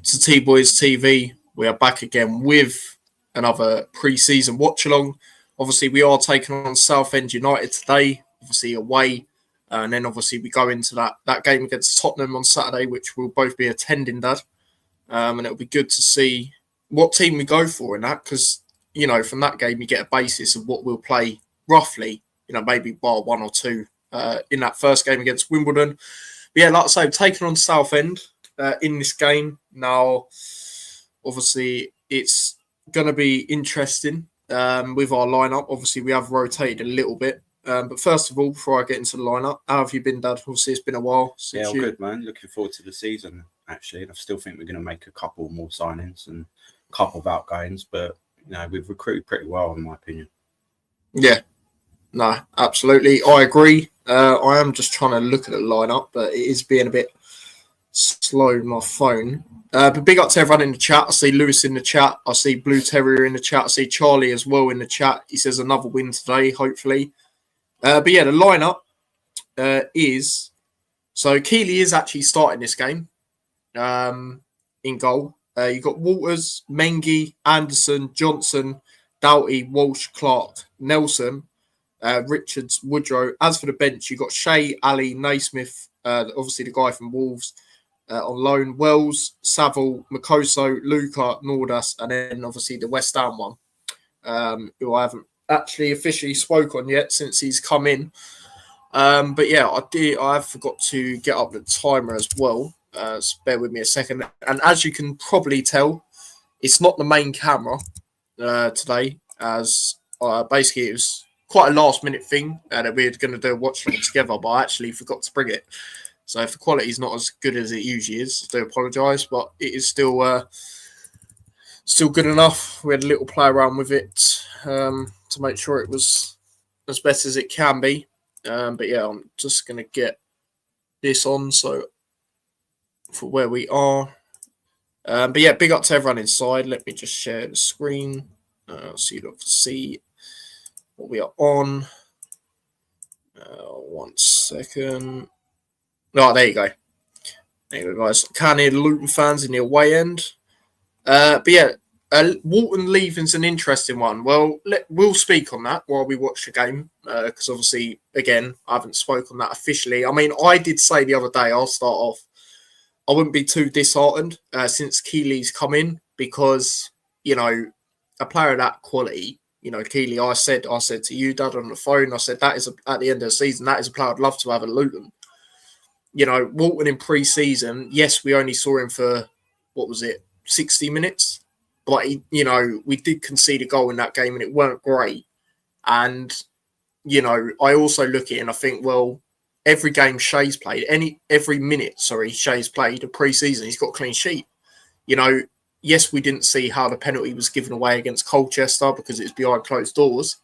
to T-Boys TV. We are back again with another pre-season watch-along. Obviously, we are taking on Southend United today, obviously away. And then obviously we go into that game against Tottenham on Saturday, which we'll both be attending, Dad. And it'll be good to see what team we go for in that, because, you know, from that game you get a basis of what we'll play roughly, you know, maybe bar one or two in that first game against Wimbledon. But yeah, like I say, taking on Southend in this game. Now, obviously, it's going to be interesting with our lineup. Obviously, we have rotated a little bit. But first of all, before I get into the lineup, how have you been, Dad? Obviously, it's been a while since all good, man. Looking forward to the season, actually. And I still think we're going to make a couple more signings and a couple of outgoings. But, you know, we've recruited pretty well, in my opinion. Yeah. No, absolutely. I agree. I am just trying to look at the lineup, but it is being a bit slow on my phone. But big up to everyone in the chat. I see Lewis in the chat. I see Blue Terrier in the chat. I see Charlie as well in the chat. He says another win today, hopefully. But yeah, the lineup is... So Keeley is actually starting this game in goal. You've got Walters, Mengi, Anderson, Johnson, Doughty, Walsh, Clark, Nelson, Richards, Woodrow. As for the bench, you've got Shea, Ali, Naismith, obviously the guy from Wolves on loan, Wells, Saville, Makoso, Luca, Nordas, and then obviously the West Ham one, who I haven't actually officially spoke on yet since he's come in. But yeah, I have forgot to get up the timer as well. So bear with me a second. And as you can probably tell, it's not the main camera today, as basically it was quite a last minute thing that we were going to do a watch along together, but I actually forgot to bring it. So if the quality is not as good as it usually is, I do apologise, but it is still good enough. We had a little play around with it to make sure it was as best as it can be. But yeah, I'm just going to get this on so for where we are. But yeah, big up to everyone inside. Let me just share the screen so you don't see what we are on. 1 second. Oh, there you go. There you go, guys. Can hear the Luton fans in the away end. But yeah, Walton leaving's an interesting one. Well, we'll speak on that while we watch the game, because obviously, again, I haven't spoken on that officially. I mean, I did say the other day, I'll start off, I wouldn't be too disheartened since Keeley's come in, because, you know, a player of that quality, you know, Keeley, I said to you, Dad, on the phone, I said, that is, at the end of the season, that is a player I'd love to have at Luton. You know, Walton in pre-season, yes, we only saw him for, 60 minutes? But, you know, we did concede a goal in that game and it weren't great. And, you know, I also look at it and I think, well, every game Shea's played, every minute Shea's played a pre-season, he's got a clean sheet. You know, yes, we didn't see how the penalty was given away against Colchester because it was behind closed doors.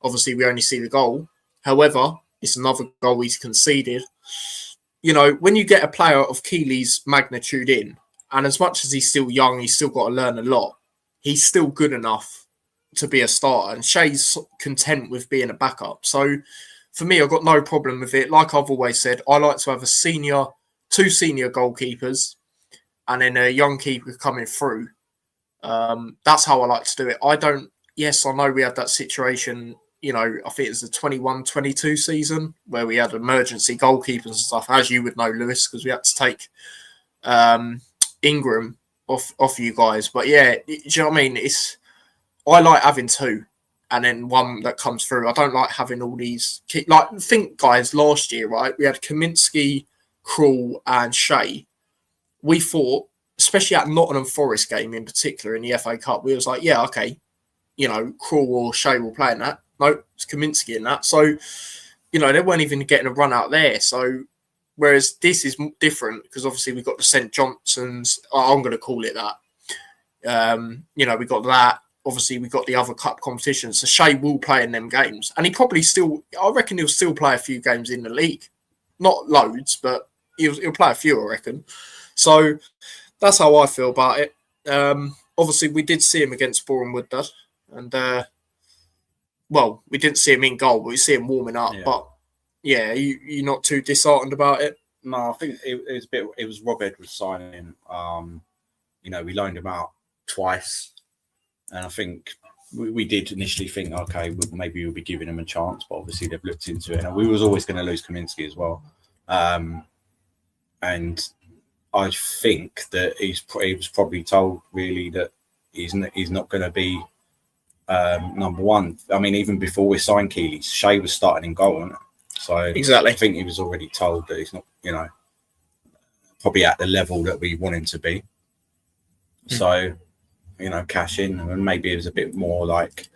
Obviously, we only see the goal. However, it's another goal he's conceded. You know, when you get a player of Keeley's magnitude in, and as much as he's still young, he's still got to learn a lot, he's still good enough to be a starter. And Shea's content with being a backup. So, for me, I've got no problem with it. Like I've always said, I like to have two senior goalkeepers, and then a young keeper coming through. That's how I like to do it. Yes, I know we had that situation, you know, I think it's the 21-22 season where we had emergency goalkeepers and stuff, as you would know, Lewis, because we had to take Ingram off you guys. But yeah, do you know what I mean? I like having two and then one that comes through. I don't like having all these... think, guys, last year, right, we had Kaminsky, Krul and Shea. We thought, especially at Nottingham Forest game in particular in the FA Cup, we was like, yeah, okay, you know, Krul or Shea will play in that. No, it's Kaminsky in that. So, you know, they weren't even getting a run out there. So, whereas this is different because obviously we've got the St. Johnson's, I'm going to call it that. You know, we got that. Obviously, we got the other cup competitions. So, Shea will play in them games. And he probably I reckon he'll still play a few games in the league. Not loads, but he'll play a few, I reckon. So, that's how I feel about it. Obviously, we did see him against Bournemouth, Dad. And, well, we didn't see him in goal, but we see him warming up. Yeah. But, yeah, you're not too disheartened about it? No, I think it was Rob Edwards signing. we loaned him out twice, and I think we did initially think, okay, maybe we'll be giving him a chance, but obviously they've looked into it, and we was always going to lose Kaminsky as well. And I think that he was probably told really that he's not going to be number one. I mean, even before we signed Keeley, Shea was starting in goal, wasn't it? So Exactly. I think he was already told that he's not, probably at the level that we want him to be. So, cash in, and maybe it was a bit more like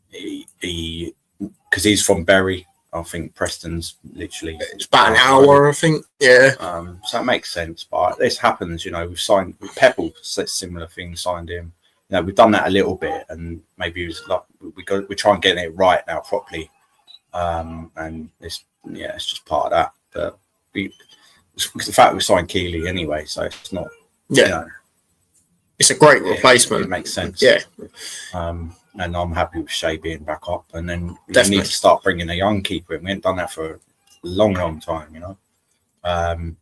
he because he's from Bury. I think Preston's literally it's about an hour, I think. Yeah. So it makes sense, but this happens. We've signed with Pebble, similar thing, signed him. We've done that a little bit, and maybe it was like we're trying getting it right now properly. And it's just part of that. But the fact we signed Keeley anyway, so it's not. It's a great replacement. It makes sense. Yeah. And I'm happy with Shea being back up. And then we Definitely need to start bringing a young keeper in. We haven't done that for a long, long time, And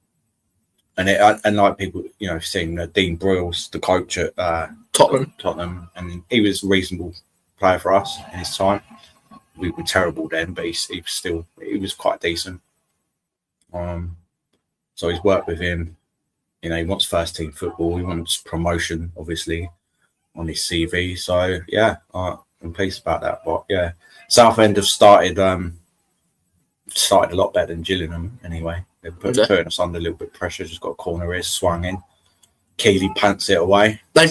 like people, seeing Dean Broyles, the coach at Tottenham, and he was a reasonable player for us in his time. We were terrible then, but he was quite decent. So he's worked with him. He wants first team football. He wants promotion, obviously, on his CV. So I'm pleased about that. But Southend have started a lot better than Gillingham anyway. They're putting us under a little bit of pressure. Just got a corner here, swung in. Keeley pants it away. Do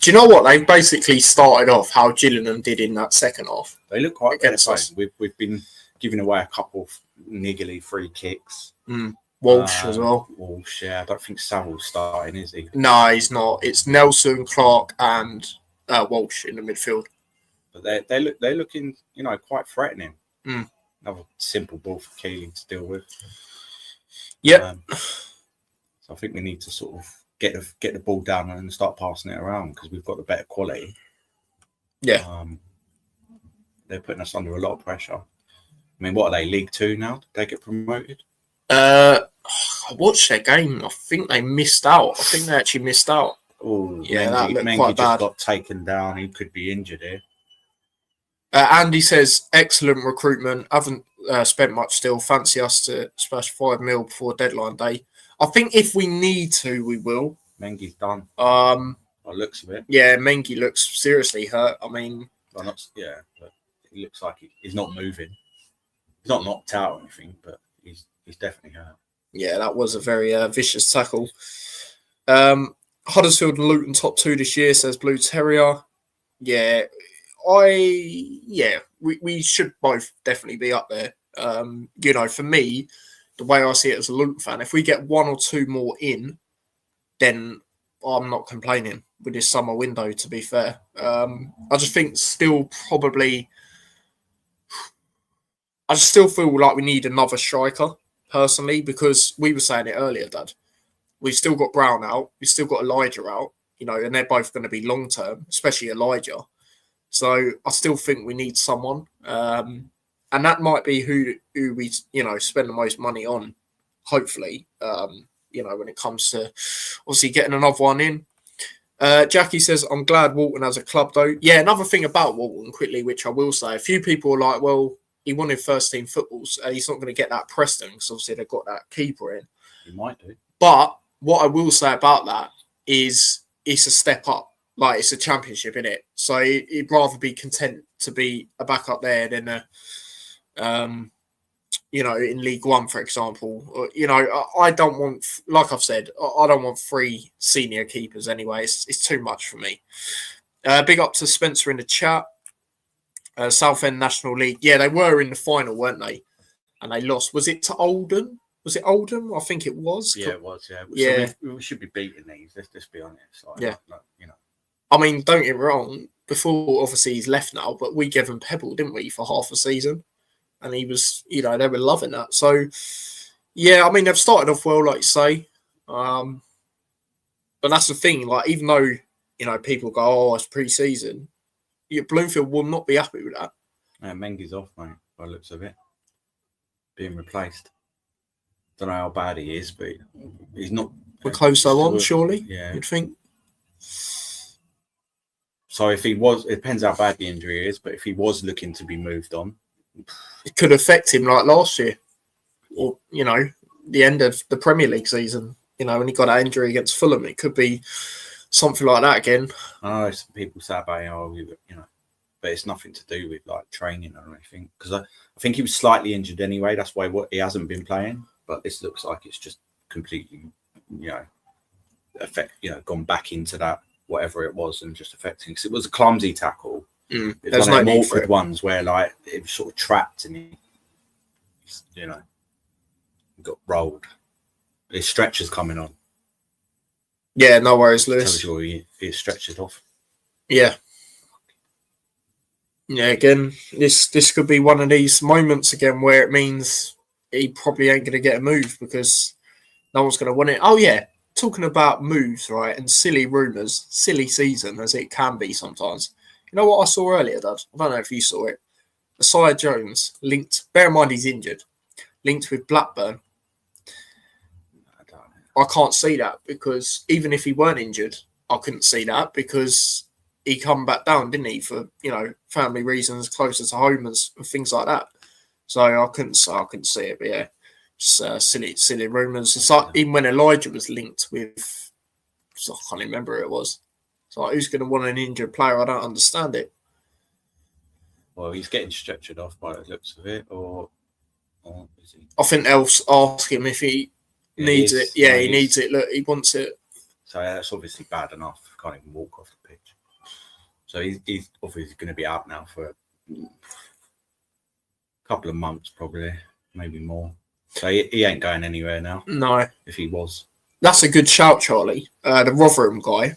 you know what? They've basically started off how Gillingham did in that second half. They look quite against us. We've been giving away a couple of niggly free kicks. Walsh as well. Walsh, I don't think Saville's starting, is he? No, he's not. It's Nelson, Clark, and Walsh in the midfield. But they're looking, quite threatening. Mm. Another simple ball for Keeley to deal with. Yep. So I think we need to sort of get the ball down and start passing it around because we've got the better quality. Yeah. They're putting us under a lot of pressure. I mean, what are they? League 2 now? Did they get promoted? I watched their game. I think they missed out. I think they actually missed out. Oh, yeah, that looked Mengi quite just bad. got taken down. He could be injured here. Andy says, excellent recruitment. Haven't spent much still. Fancy us to splash 5 mil before deadline day. I think if we need to, we will. Mengi's done. By the looks of it. Yeah, Mengi looks seriously hurt. I mean... but he looks like he's not moving. He's not knocked out or anything, but he's definitely hurt. Yeah, that was a very vicious tackle. Huddersfield and Luton top 2 this year, says Blue Terrier. Yeah, we should both definitely be up there. For me, the way I see it as a Luton fan, if we get 1 or 2 more in, then I'm not complaining with this summer window, to be fair. I just think I just still feel like we need another striker, personally, because we were saying it earlier, Dad. We've still got Brown out. We've still got Elijah out, and they're both going to be long-term, especially Elijah. So I still think we need someone. And that might be who we, spend the most money on, hopefully, when it comes to obviously getting another one in. Jackie says, I'm glad Walton has a club, though. Yeah, another thing about Walton, quickly, which I will say, a few people are like, well, he wanted first team footballs. He's not going to get that Preston because obviously they've got that keeper in. He might do. But what I will say about that is it's a step up. Like, it's a championship, innit? So he'd rather be content to be a backup there than in League One, for example. I don't want, like I've said, I don't want 3 senior keepers anyway. It's too much for me. Big up to Spencer in the chat. Southend National League. Yeah, they were in the final, weren't they? And they lost. Was it to Oldham? Was it Oldham? I think it was. Yeah, it was. Yeah. Yeah. So we should be beating these. Let's be honest. Yeah. I mean, don't get me wrong. Before, obviously, he's left now, but we gave him Pebble, didn't we, for half a season? And he was, they were loving that. So, yeah, I mean, they've started off well, like you say. But that's the thing. Like, even though, people go, oh, it's pre-season, Bloomfield will not be happy with that. Yeah, Mengi's off, mate, by the looks of it. Being replaced. Don't know how bad he is, but he's not. We're close though on, surely, yeah. you'd think. So if he was, it depends how bad the injury is, but if he was looking to be moved on, it could affect him like last year, or the end of the Premier League season. When he got that injury against Fulham, it could be something like that again. I know some people say about but it's nothing to do with like training or anything, because I think he was slightly injured anyway. That's why he hasn't been playing. But this looks like it's just completely, gone back into that whatever it was and just affecting. Because it was a clumsy tackle. It was one of them awkward ones where like it was sort of trapped and he, got rolled. His stretcher's coming on. Yeah, no worries, Lewis. Tells you he stretches off. Yeah. Yeah, again, this could be one of these moments again where it means he probably ain't going to get a move because no one's going to want it. Oh, yeah, talking about moves, right, and silly rumours, silly season as it can be sometimes. You know what I saw earlier, Dad? I don't know if you saw it. Asaya Jones linked, bear in mind he's injured, linked with Blackburn. I can't see that because even if he weren't injured, I couldn't see that because he come back down, didn't he, for family reasons, closer to home and things like that. So I couldn't see it, but yeah, just silly rumours. It's like even when Elijah was linked with, I can't remember who it was. It's like who's going to want an injured player? I don't understand it. Well, he's getting stretchered off by the looks of it, or is he? I think they'll ask him if he needs it. Yeah, he needs it. Look, he wants it. So that's obviously bad enough. Can't even walk off the pitch. So he's obviously going to be out now for a couple of months, probably, maybe more. So he ain't going anywhere now. No. If he was. That's a good shout, Charlie. The Rotherham guy.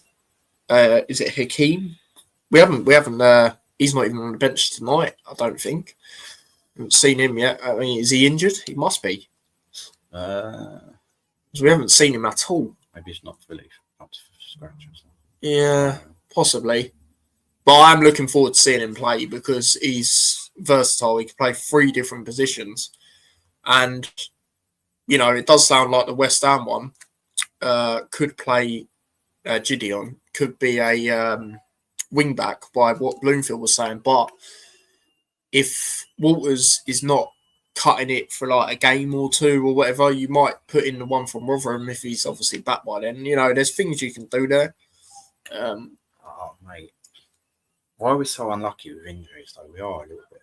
Is it Hakeem? We haven't. He's not even on the bench tonight, I don't think. Haven't seen him yet. I mean, is he injured? He must be. Because we haven't seen him at all. Maybe it's not fully up to scratch or something. Yeah, possibly. But I'm looking forward to seeing him play because he's versatile. He can play 3 different positions. And, it does sound like the West Ham one could play Gideon, could be a wing back by what Bloomfield was saying. But if Walters is not cutting it for like a game or 2 or whatever, you might put in the one from Rotherham if he's obviously back by then. There's things you can do there. Oh, mate. Why are we so unlucky with injuries, though? We are a little bit.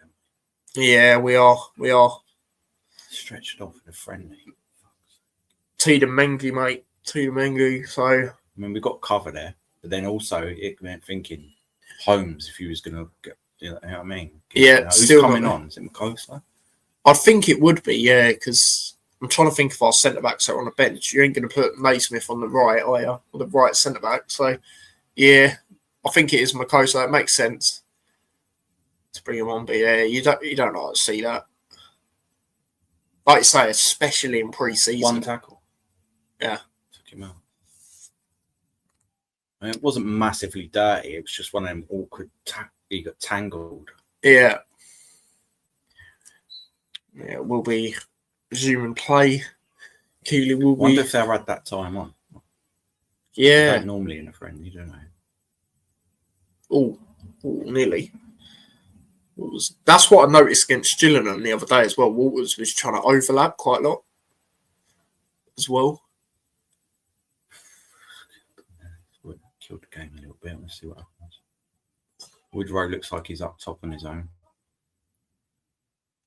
Yeah, we are. Stretched off in a friendly. Tida Mengi, mate. Tida Mengi. So I mean, we got cover there, but then also it meant thinking Holmes if he was going to get. You know what I mean? Yeah, who's still coming on? Is it McCoster? I think it would be, yeah, because I'm trying to think if our centre backs are on the bench. You ain't going to put Naismith on the right, are you? Or the right centre back. So yeah, I think it is McCoster. It makes sense to bring him on, but yeah, you don't like to see that. Like you say, especially in pre-season. One tackle. Yeah. Took him out. I mean, it wasn't massively dirty. It was just one of them awkward. He got tangled. Yeah. Yeah, we'll be resuming play. Keeley will be. Wonder if they've had that time on. Yeah. They don't normally in a friendly, don't they? Oh, nearly. That's what I noticed against Gillingham the other day as well. Walters was trying to overlap quite a lot as well. Killed the game a little bit. Let's see what happens. Woodrow looks like he's up top on his own.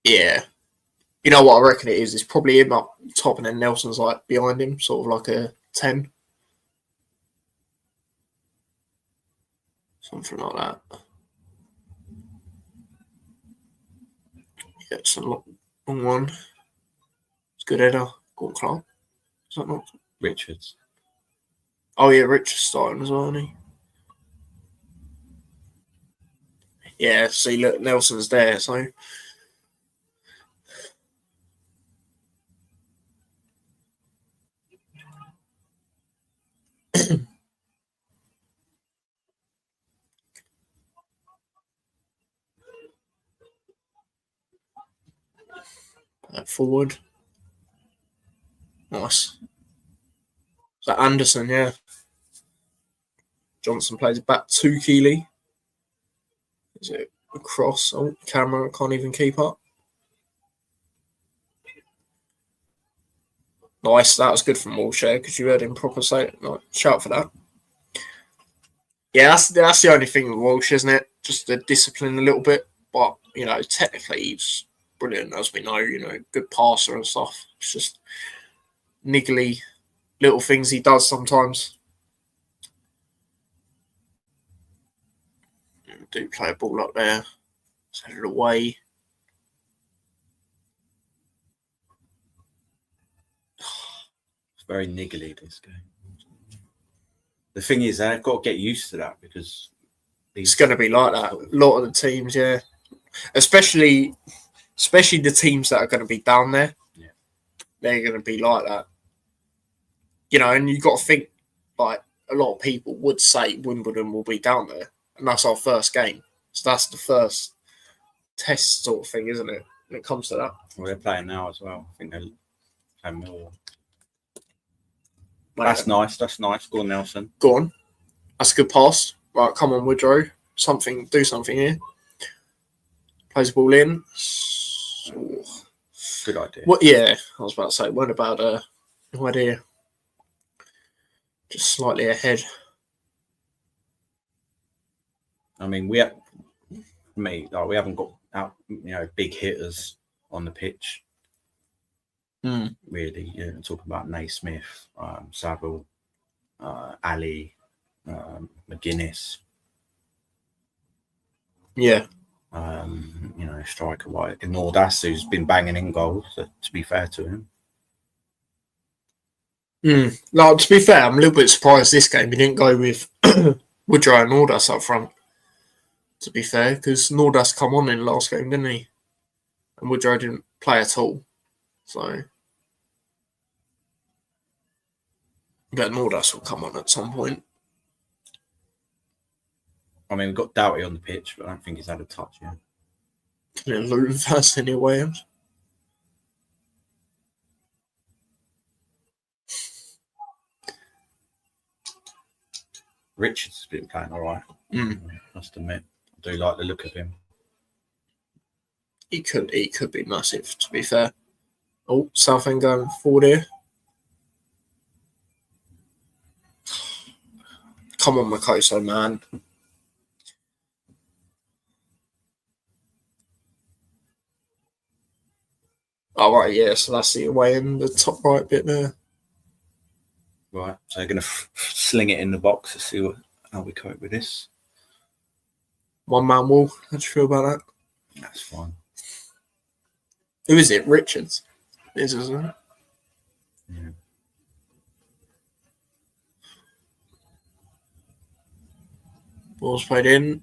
Yeah. You know what I reckon it is? It's probably him up top and then Nelson's like behind him, sort of like a 10. Something like that. Yeah, it's a long one. It's good header. Go on, Clark. Is that not? Richards. Oh, yeah, Richards starting as well, isn't he? Yeah, see, look, Nelson's there, so. Forward. Nice. Is that Anderson? Yeah. Johnson plays it back to Keeley. Is it across? Oh, camera can't even keep up. Nice, that was good from Walshere because you heard him proper say it. Like, shout for that. Yeah, that's the only thing with Walsh, isn't it? Just the discipline a little bit. But, you know, technically he's brilliant, as we know, you know, good passer and stuff. It's just niggly little things he does sometimes. Do play a ball up there. Set it away. It's very niggly, this game. The thing is, they've got to get used to that because it's going to be like that. A lot of the teams, yeah. Especially the teams that are going to be down there. Yeah. They're going to be like that. You know, and you've got to think, like, a lot of people would say Wimbledon will be down there. And that's our first game. So that's the first test sort of thing, isn't it? When it comes to that. Well, they're playing now as well. I think they're playing more. That's nice. That's nice. Go on, Nelson. Go on. That's a good pass. Right, come on, Woodrow. Do something here. Plays the ball in. Ooh. Good idea. What? Yeah, I was about to say. What about no idea? Just slightly ahead. I mean, we haven't got out, big hitters on the pitch. Really, talk about Naismith, Saville, Ali, McGuinness. Yeah. Striker like Nordas, who's been banging in goals. To be fair to him. No, to be fair, I'm a little bit surprised this game he didn't go with Woodrow and Nordas up front. To be fair, because Nordas come on in the last game, didn't he? And Woodrow didn't play at all. So, but Nordas will come on at some point. I mean, we've got Doughty on the pitch, but I don't think he's had a touch yet. Yeah, Luton fans anyway. Richards has been playing all right. Must admit, I do like the look of him. He could be massive, to be fair. Oh, Southend going forward here. Come on, Makoso, man. Oh, right, yeah, so that's the away in the top right bit there. Right, so they're going to sling it in the box to see how we cope with this. One-man wall. How do you feel about that? That's fine. Who is it? Richards? Isn't it? Yeah. Ball's played in.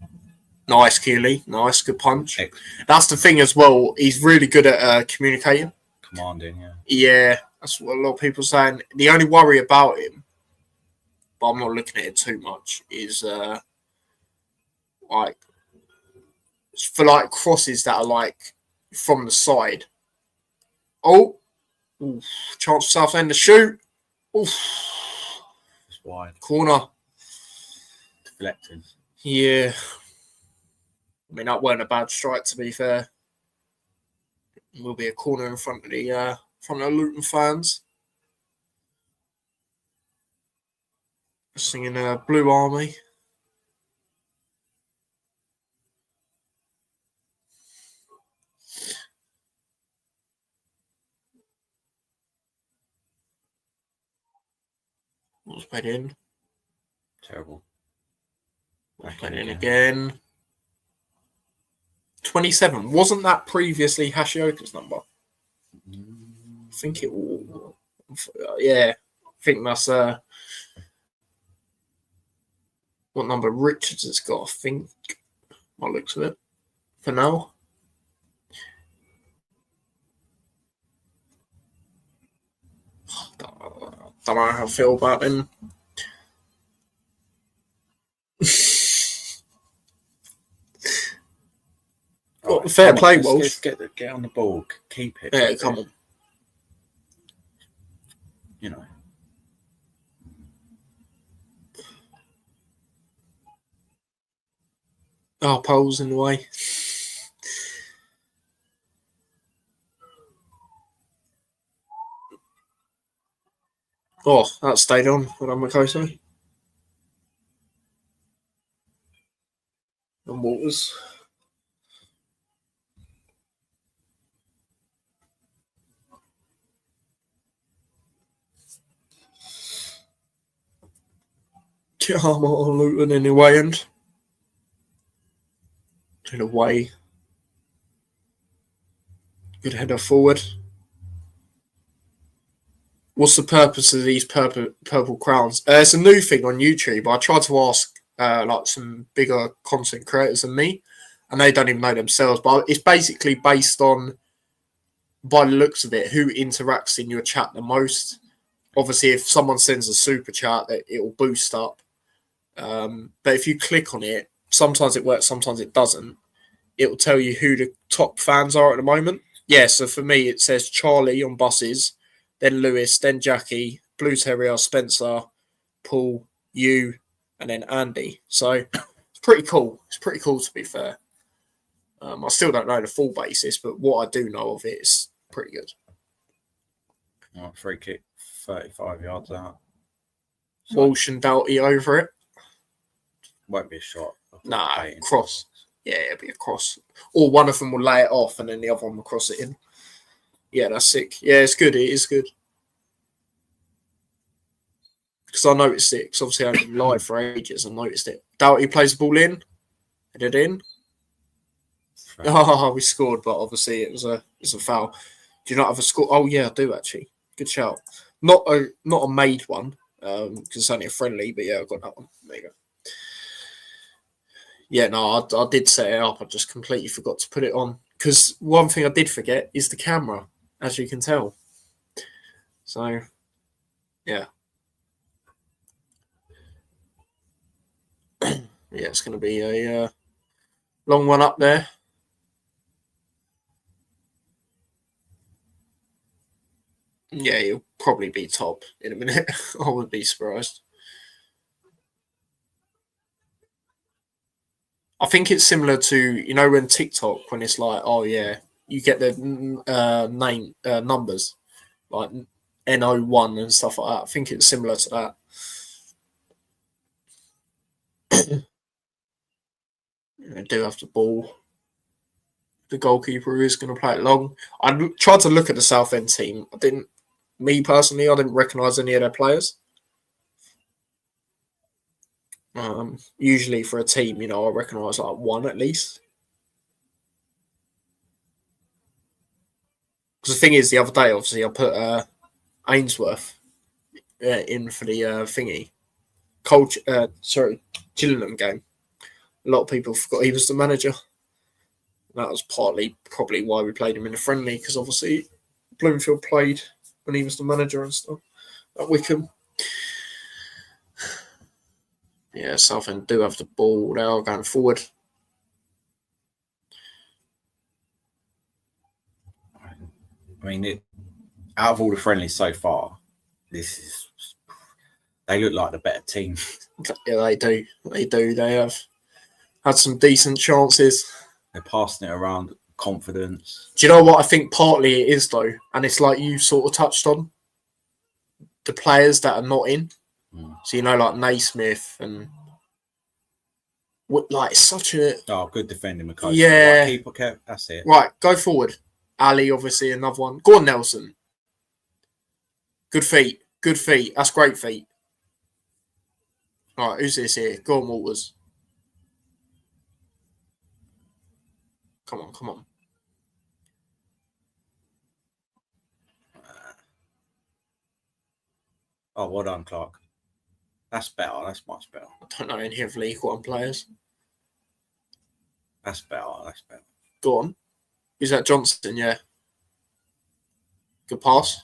Nice, Keeley. Nice, good punch. That's the thing as well. He's really good at communicating. Commanding, yeah. Yeah, that's what a lot of people are saying. The only worry about him, but I'm not looking at it too much, is for crosses that are like from the side. Oh, oof. Chance for Southend to shoot. Oof. It's wide. Corner. Deflected. Yeah. I mean, that weren't a bad strike, to be fair. It will be a corner in front of the Luton fans. Singing Blue Army. What's played in? Terrible. What's played in again? 27. Wasn't that previously Hashioka's number? I think it will. Yeah. I think that's what number Richards has got, I think. By the looks of it. For now. Don't know how I feel about him. Fair play, Walsh. Get on the ball. Keep it. Yeah, come on. Oh, poles in the way. Oh, that stayed on. Well done, Makoto. And Waters. Armour on Luton in the way end. In the way. Good header forward. What's the purpose of these purple crowns? It's a new thing on YouTube. I tried to ask like some bigger content creators than me, and they don't even know themselves. But it's basically based on, by the looks of it, who interacts in your chat the most. Obviously, if someone sends a super chat, it will boost up. But if you click on it, sometimes it works, sometimes it doesn't. It will tell you who the top fans are at the moment. Yeah, so for me, it says Charlie on buses, then Lewis, then Jackie, Blue Terrier, Spencer, Paul, you, and then Andy. So it's pretty cool. It's pretty cool, to be fair. I still don't know the full basis, but what I do know of it is pretty good. Free kick, 35 yards out. Walsh and Doughty over it. Won't be a shot. Nah, cross. Yeah, it'll be a cross. Or one of them will lay it off and then the other one will cross it in. Yeah, that's sick. Yeah, it's good. It is good. Because I noticed it. Because obviously I've been live for ages. I noticed it. Doughty plays the ball in. Headed in. Oh, we scored, but obviously it was a foul. Do you not have a score? Oh, yeah, I do actually. Good shout. Not a made one. Because it's only a friendly, but yeah, I've got that one. There you go. Yeah, no, I did set it up. I just completely forgot to put it on. Because one thing I did forget is the camera, as you can tell. So, yeah. Yeah, it's going to be a long one up there. Yeah, you'll probably be top in a minute. I wouldn't be surprised. I think it's similar to, when TikTok, when it's like, oh, yeah, you get the name numbers, like NO1 and stuff like that. I think it's similar to that. They do have the ball. The goalkeeper is going to play it long. I tried to look at the Southend team. Me personally, I didn't recognise any of their players. Usually for a team, I recognise like one at least. Because the thing is, the other day, obviously, I put Ainsworth in for the thingy. Gillingham game. A lot of people forgot he was the manager. That was probably why we played him in the friendly, because obviously Bloomfield played when he was the manager and stuff at Wickham. Yeah, Southend do have the ball. They are going forward. I mean, out of all the friendlies so far, they look like the better team. Yeah, they do. They do. They have had some decent chances. They're passing it around, confidence. Do you know what I think partly it is, though? And it's like you sort of touched on. The players that are not in. So, like Naismith and... Like, such a... Oh, good defending, McCoy. Yeah. Right, keeper kept. That's it. Right, go forward. Ali, obviously, another one. Go on, Nelson. Good feet. Good feet. That's great feet. All right, who's this here? Go on, Waters. Come on. Oh, well done, Clark. That's better. That's much better. I don't know any of League One players. That's better. Go on. Is that Johnson? Yeah. Good pass.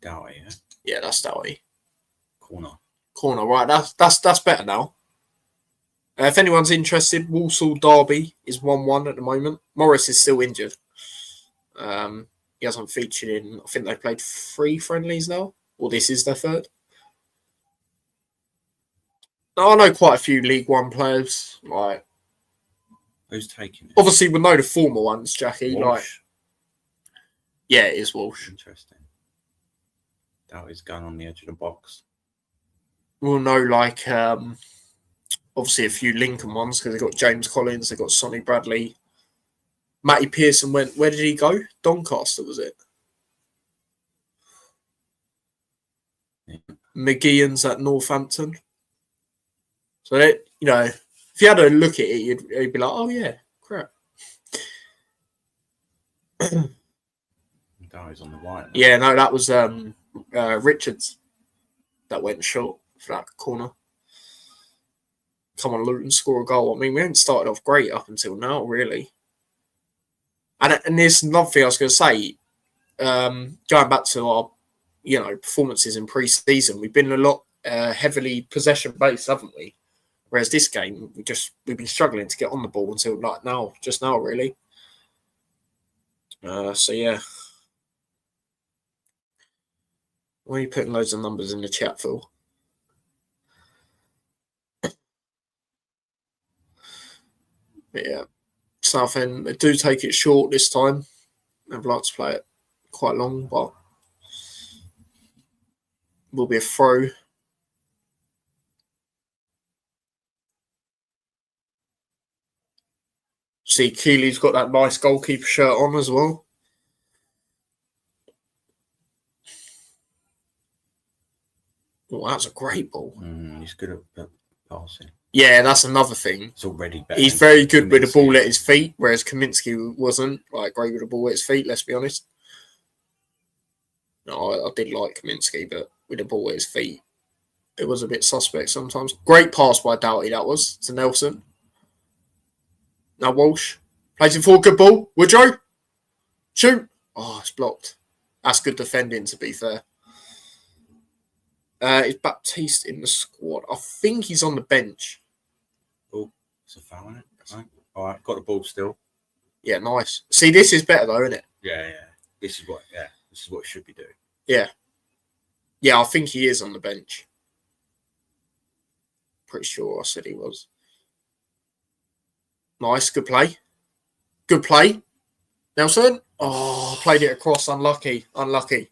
Doughty, yeah? Yeah, that's Doughty. Corner. Right, that's better now. If anyone's interested, Walsall Derby is 1-1 at the moment. Morris is still injured. He hasn't featured in, I think they played 3 friendlies now, or this is their 3rd. Now, I know quite a few League One players, like Who's taking it? Obviously, we'll know the former ones, Jackie. Walsh. Like, yeah, it is Walsh. Interesting. Doughty's going on the edge of the box. We'll know, like, obviously a few Lincoln ones because they've got James Collins, they've got Sonny Bradley. Matty Pearson went, where did he go? Doncaster, was it? Yeah. McGeehan's at Northampton. So, that, you know, if you had a look at it, you'd be like, oh, yeah, crap. Doughty's on the right. Now. Yeah, no, that was Richards that went short for that corner. Come on, Luton, score a goal. I mean, we haven't started off great up until now, really. And there's another thing I was going to say. Going back to our, you know, performances in pre-season, we've been a lot heavily possession-based, haven't we? Whereas this game, we've been struggling to get on the ball until like now, just now, really. So yeah. Why are you putting loads of numbers in the chat, Phil? Yeah. Southend, they do take it short this time. I'd like to play it quite long, but will be a throw. See, Keeley's got that nice goalkeeper shirt on as well. Oh, that's a great ball. He's good at passing. Yeah, that's another thing. It's already better. He's very good with the ball at his feet, whereas Kaminsky wasn't like great with the ball at his feet, let's be honest. No, I did like Kaminsky, but with the ball at his feet, it was a bit suspect sometimes. Great pass by Doughty, that was, to Nelson. Now Walsh plays it forward, good ball. Woodrow, shoot. Oh, it's blocked. That's good defending, to be fair. Is Baptiste in the squad? I think he's on the bench. Oh, it's a foul, isn't it? Right. All right, got the ball still. Yeah, nice. See, this is better though, isn't it? Yeah. This is what it should be doing. Yeah. Yeah, I think he is on the bench. Pretty sure I said he was. Nice, good play. Good play. Nelson. Oh, played it across. Unlucky. I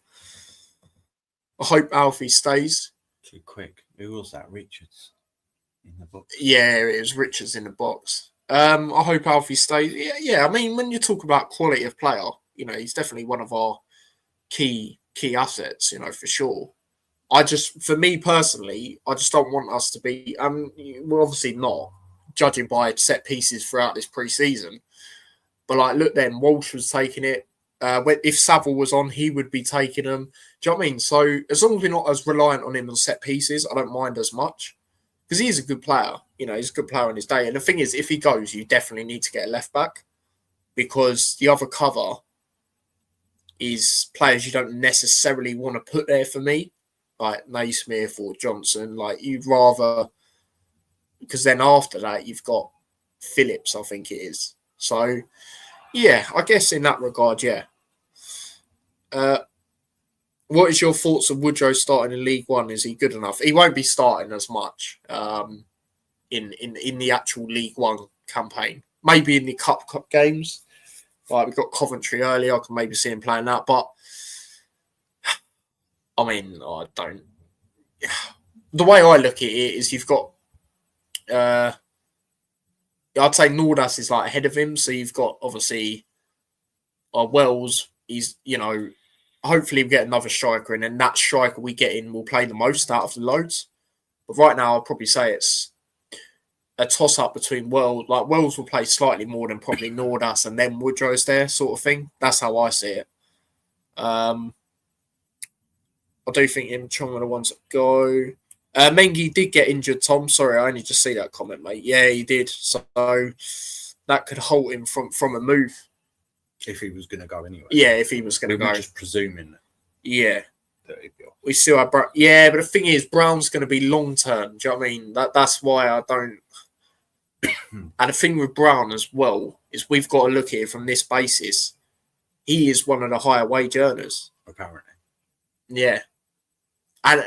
hope Alfie stays. Too quick. Who was that? Richards in the box. Yeah, it was Richards in the box. I hope Alfie stays. Yeah. I mean, when you talk about quality of player, you know, he's definitely one of our key assets, you know, for sure. For me personally, I just don't want us to be. We're obviously not judging by set pieces throughout this pre-season, but like, look, then Walsh was taking it. If Saville was on, he would be taking them. Do you know what I mean? So as long as we're not as reliant on him on set pieces, I don't mind as much because he is a good player. You know, he's a good player in his day. And the thing is, if he goes, you definitely need to get a left back because the other cover is players you don't necessarily want to put there for me, like Naismith or Johnson. Like you'd rather, because then after that you've got Phillips, I think it is. So yeah, I guess in that regard, yeah. What is your thoughts of Woodrow starting in League One? Is he good enough? He won't be starting as much in the actual League One campaign. Maybe in the cup games. Like we've got Coventry early. I can maybe see him playing that. But I mean, I don't. The way I look at it is you've got. I'd say Nordas is like ahead of him. So you've got obviously Wells. He's, you know, hopefully we get another striker in, and that striker we get in will play the most out of the loads. But right now, I'll probably say it's a toss-up between Wells. Like Wells will play slightly more than probably Nordas, and then Woodrow's there, sort of thing. That's how I see it. I do think him Chong are the ones that go. Mengi did get injured, Tom. Sorry, I only just see that comment, mate. Yeah, he did. So that could halt him from a move. If he was going to go anyway. Yeah, if he was going to go. Just presuming. Yeah. That he'd be off. We still have Brown. Yeah, but the thing is, Brown's going to be long-term. Do you know what I mean? That's why I don't. And the thing with Brown as well is we've got to look at it from this basis. He is one of the higher wage earners. Apparently. Yeah. And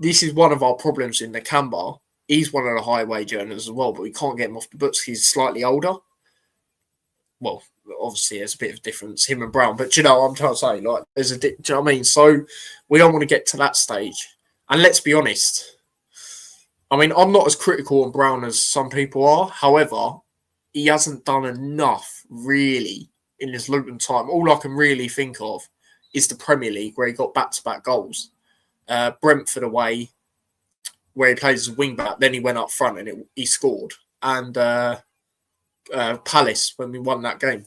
this is one of our problems in the Canberra. He's one of the high wage earners as well, but we can't get him off the books. He's slightly older. well, obviously there's a bit of difference, him and Brown, but do you know what I'm trying to say? Like, there's do you know what I mean? So we don't want to get to that stage. And let's be honest, I mean, I'm not as critical on Brown as some people are. However, he hasn't done enough, really, in his Luton time. All I can really think of is the Premier League, where he got back-to-back goals. Brentford away, where he plays as a wing-back, then he went up front and he scored. And Palace, when we won that game.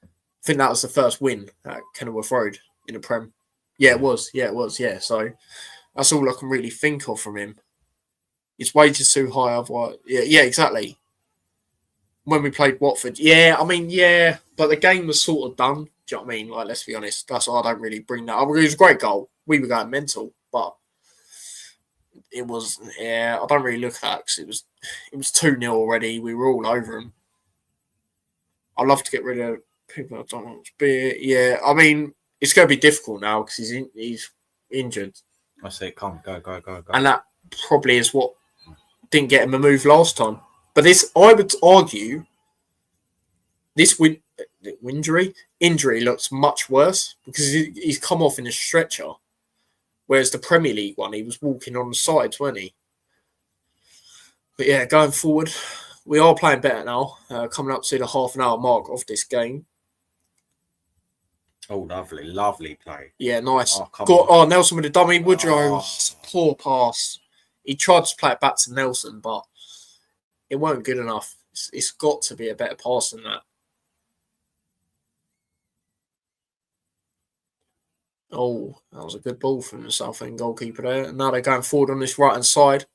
I think that was the first win at Kenilworth Road in the Prem. Yeah, it was. Yeah. So that's all I can really think of from him. His wages too high, otherwise. Yeah, exactly. When we played Watford, but the game was sort of done. Do you know what I mean? Like, let's be honest. That's why I don't really bring that up. It was a great goal. We were going mental, but it was. Yeah, I don't really look at that because it was 2-0 already. We were all over him. I'd love to get rid of people that don't want to be. Yeah, I mean, it's going to be difficult now because he's injured. I say, come, go. And that probably is what didn't get him a move last time. But this, I would argue, this injury looks much worse because he's come off in a stretcher. Whereas the Premier League one, he was walking on the sides, wasn't he? But yeah, going forward, we are playing better now. Coming up to the half an hour mark of this game. Oh, lovely play. Yeah, nice. Oh, Nelson with a dummy. Woodrow, poor pass. He tried to play it back to Nelson, but it weren't good enough. It's got to be a better pass than that. Oh, that was a good ball from the Southend goalkeeper there. And now they're going forward on this right-hand side.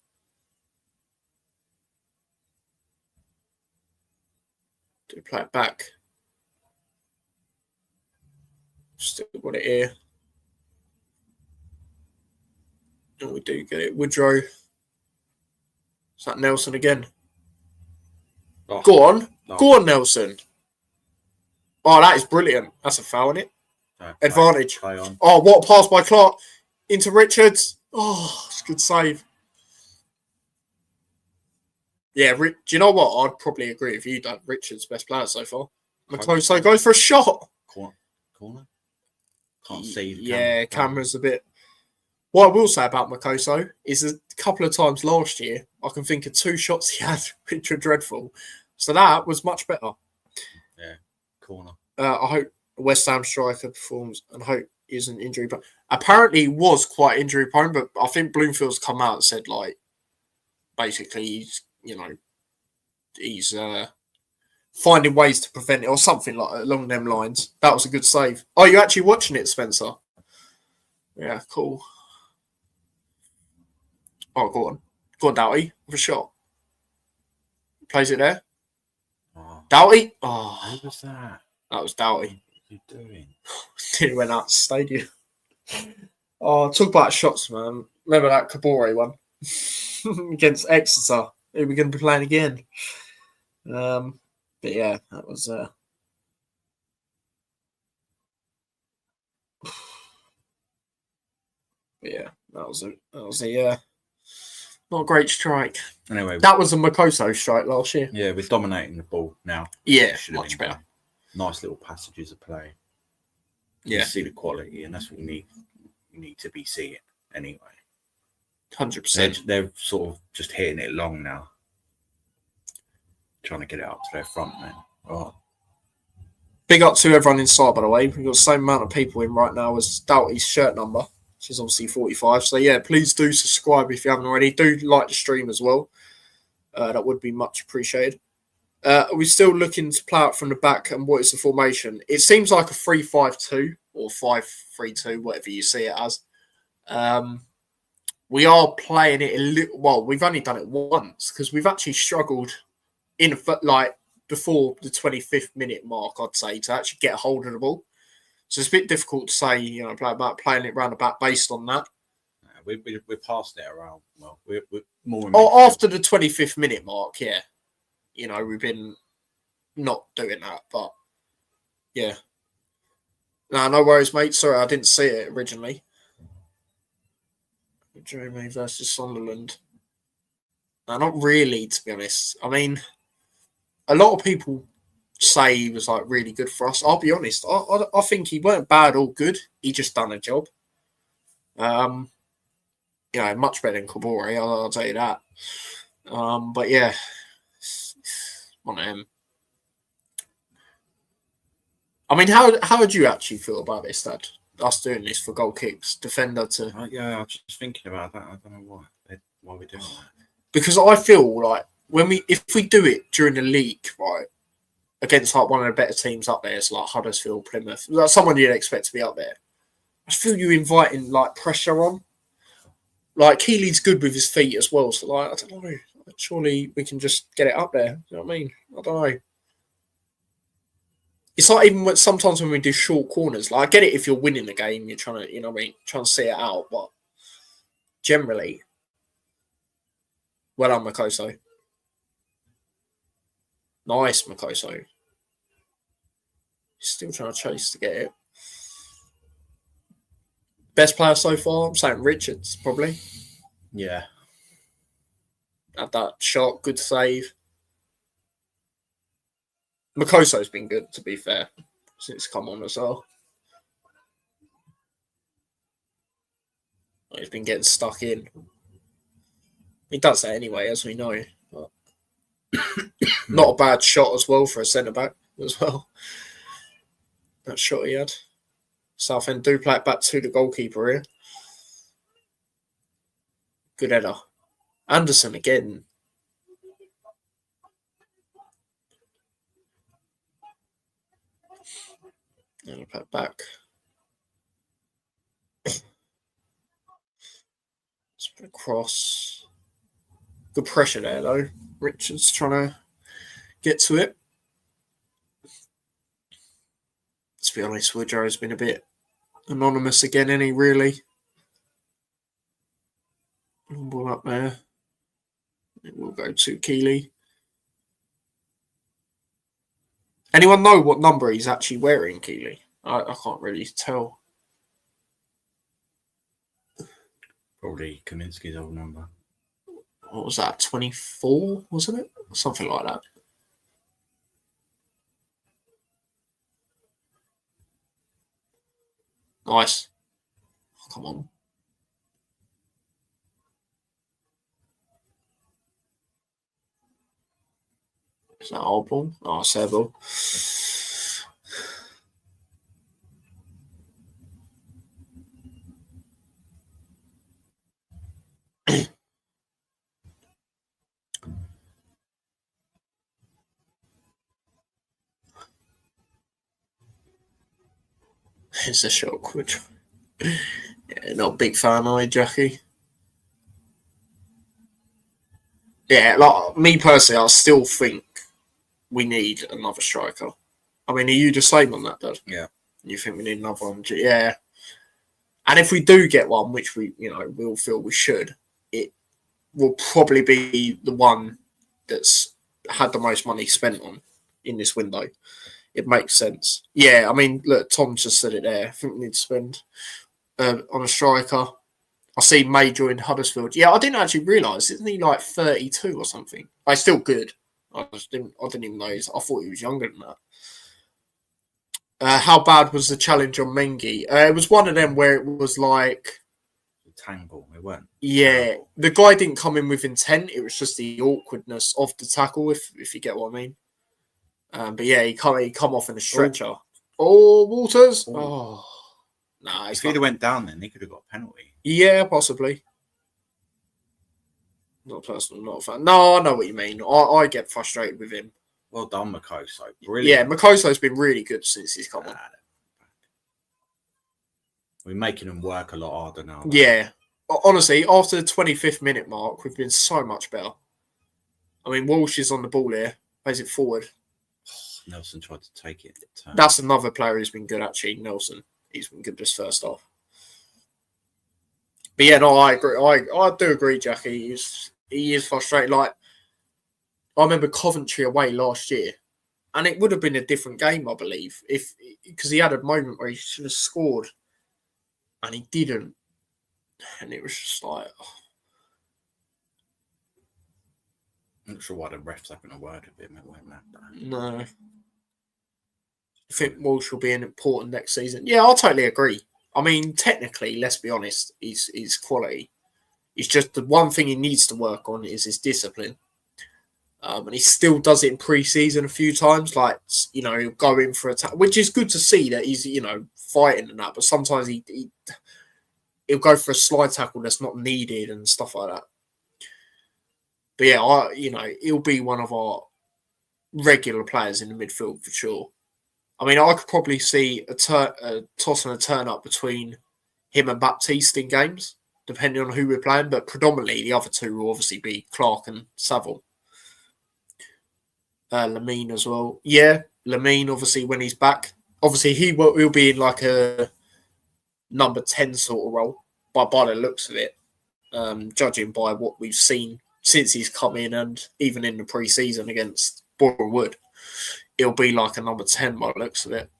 Do play it back. Still got it here. And we do get it. Woodrow. Is that Nelson again? Oh, Go on. No. Go on, Nelson. Oh, that is brilliant. That's a foul, isn't it? No, advantage. Play on. Oh, what a pass by Clark into Richards. Oh, it's a good save. Yeah, do you know what? I'd probably agree with you, Dan. Richards' best player so far. McCloso goes for a shot. Corner. Can't see. Yeah, camera's a bit. What I will say about Makoso is a couple of times last year, I can think of 2 shots he had which were dreadful. So that was much better. Yeah, corner. I hope West Ham striker performs and hope he isn't injury prone. Apparently he was quite injury prone, but I think Bloomfield's come out and said, like, basically he's finding ways to prevent it or something like along them lines. That was a good save. Oh, you're actually watching it, Spencer? Yeah, cool. Oh, go on. Go on, Doughty, with a shot. Plays it there. Oh. Doughty? Oh. Who was that? That was Doughty. What are you doing? He went out to the stadium. Oh, talk about shots, man. Remember that Kabore one? Against Exeter. Who we're going to be playing again. But yeah, that was... But yeah, that was a not a great strike. Anyway, that was a Makoso strike last year. Yeah, we're dominating the ball now. Yeah, much better. Nice little passages of play. Yeah, you see the quality, and that's what you need to be seeing anyway. 100%. They're sort of just hitting it long now, trying to get it up to their front man. Oh. Big up to everyone inside, by the way. We've got the same amount of people in right now as Doughty's shirt number, which is obviously 45. So, yeah, please do subscribe if you haven't already. Do like the stream as well. That would be much appreciated. We're still looking to play out from the back, and what is the formation? It seems like a 3-5-2 or 5-3-2, whatever you see it as. We are playing it a little... Well, we've only done it once because we've actually struggled before the 25th minute mark, I'd say, to actually get a hold of the ball. So it's a bit difficult to say, about playing it around the back based on that. We're past it around. Well, we're more. After the 25th minute mark, yeah. We've been not doing that, but yeah. No worries, mate. Sorry, I didn't see it originally. Jeremy versus Sunderland. No, not really, to be honest. I mean, a lot of people say he was like really good for us. I'll be honest. I think he weren't bad or good. He just done a job. Much better than Kabore, I'll tell you that. But yeah, it's one of them. I mean, how would you actually feel about this, Dad? Us doing this for goal kicks, defender to. Yeah, I was just thinking about that. I don't know why we're doing that. Because I feel like if we do it during the league, right, against like one of the better teams up there, it's like Huddersfield, Plymouth, like someone you'd expect to be up there. I feel you inviting like pressure on. Like Keely's good with his feet as well, so like I don't know. Surely we can just get it up there. You know what I mean? I don't know. It's like even sometimes when we do short corners, like I get it if you're winning the game, you're trying to, you know what I mean, trying to see it out, but generally, well done, Makoso. Nice, Makoso. Still trying to chase to get it. Best player so far, I'm saying Richards, probably. Yeah. Had that shot, good save. Makoso's been good, to be fair, since come on as well. He's been getting stuck in. He does that anyway, as we know. But not a bad shot as well for a centre-back as well. That shot he had. Southend do play it back to the goalkeeper here. Good header. Anderson again. And play it back. Across. Good pressure there, though. Richards trying to get to it. Let's be honest, Woodrow's been a bit anonymous again, any really. Ball up there. It will go to Keeley. Anyone know what number he's actually wearing, Keeley? I can't really tell. Probably Kaminsky's old number. What was that? 24, wasn't it? Something like that. Nice. Oh, come on. Is that our ball? Oh, it's their ball. It's a shock, which not a big fan, are you, Jackie? Yeah, like me personally, I still think we need another striker. I mean, are you the same on that, Dad? Yeah. You think we need another one? Yeah. And if we do get one, which we all feel we should, it will probably be the one that's had the most money spent on in this window. It makes sense. Yeah, I mean, look, Tom just said it there. I think we need to spend on a striker. I see May joined Huddersfield. Yeah, I didn't actually realise. Isn't he like 32 or something? He's still good. I didn't even know. I thought he was younger than that. How bad was the challenge on Mengi? It was one of them where it was like tangle. It weren't. Yeah, terrible. the guy didn't come in with intent. It was just the awkwardness of the tackle, if you get what I mean. But yeah, he come off in a stretcher. Oh, Walters. Oh, nah. If he'd have went down, then he could have got a penalty. Yeah, possibly. Not personal, not a fan. No, I know what you mean. I get frustrated with him. Well done, Makoso. Brilliant. Yeah, Makoso's been really good since he's come on. We're making them work a lot harder now. Though. Yeah. Honestly, after the 25th minute mark, we've been so much better. I mean, Walsh is on the ball here. Plays it forward. Nelson tried to take it. That's another player who's been good, actually. Nelson. He's been good this first half. But yeah, no, I agree. I do agree, Jackie. He is frustrated. Like, I remember Coventry away last year, and it would have been a different game, I believe, because he had a moment where he should have scored, and he didn't, and it was just like, I'm not sure why the refs having a word with him. It won't matter. No. I think Walsh will be an important next season. Yeah, I totally agree. I mean, technically, let's be honest, he's quality. It's just the one thing he needs to work on is his discipline. And he still does it in pre-season a few times, like, he'll go in for a tackle, which is good to see that he's, fighting and that. But sometimes he'll go for a slide tackle that's not needed and stuff like that. But yeah, he'll be one of our regular players in the midfield for sure. I mean, I could probably see a toss and a turn up between him and Baptiste in games, depending on who we're playing. But predominantly, the other two will obviously be Clark and Saville. Lamine as well. Yeah, Lamine, obviously, when he's back. Obviously, he'll be in like a number 10 sort of role, by the looks of it, judging by what we've seen since he's come in and even in the pre-season against Boreham Wood. It'll be like a number 10 by the looks of it,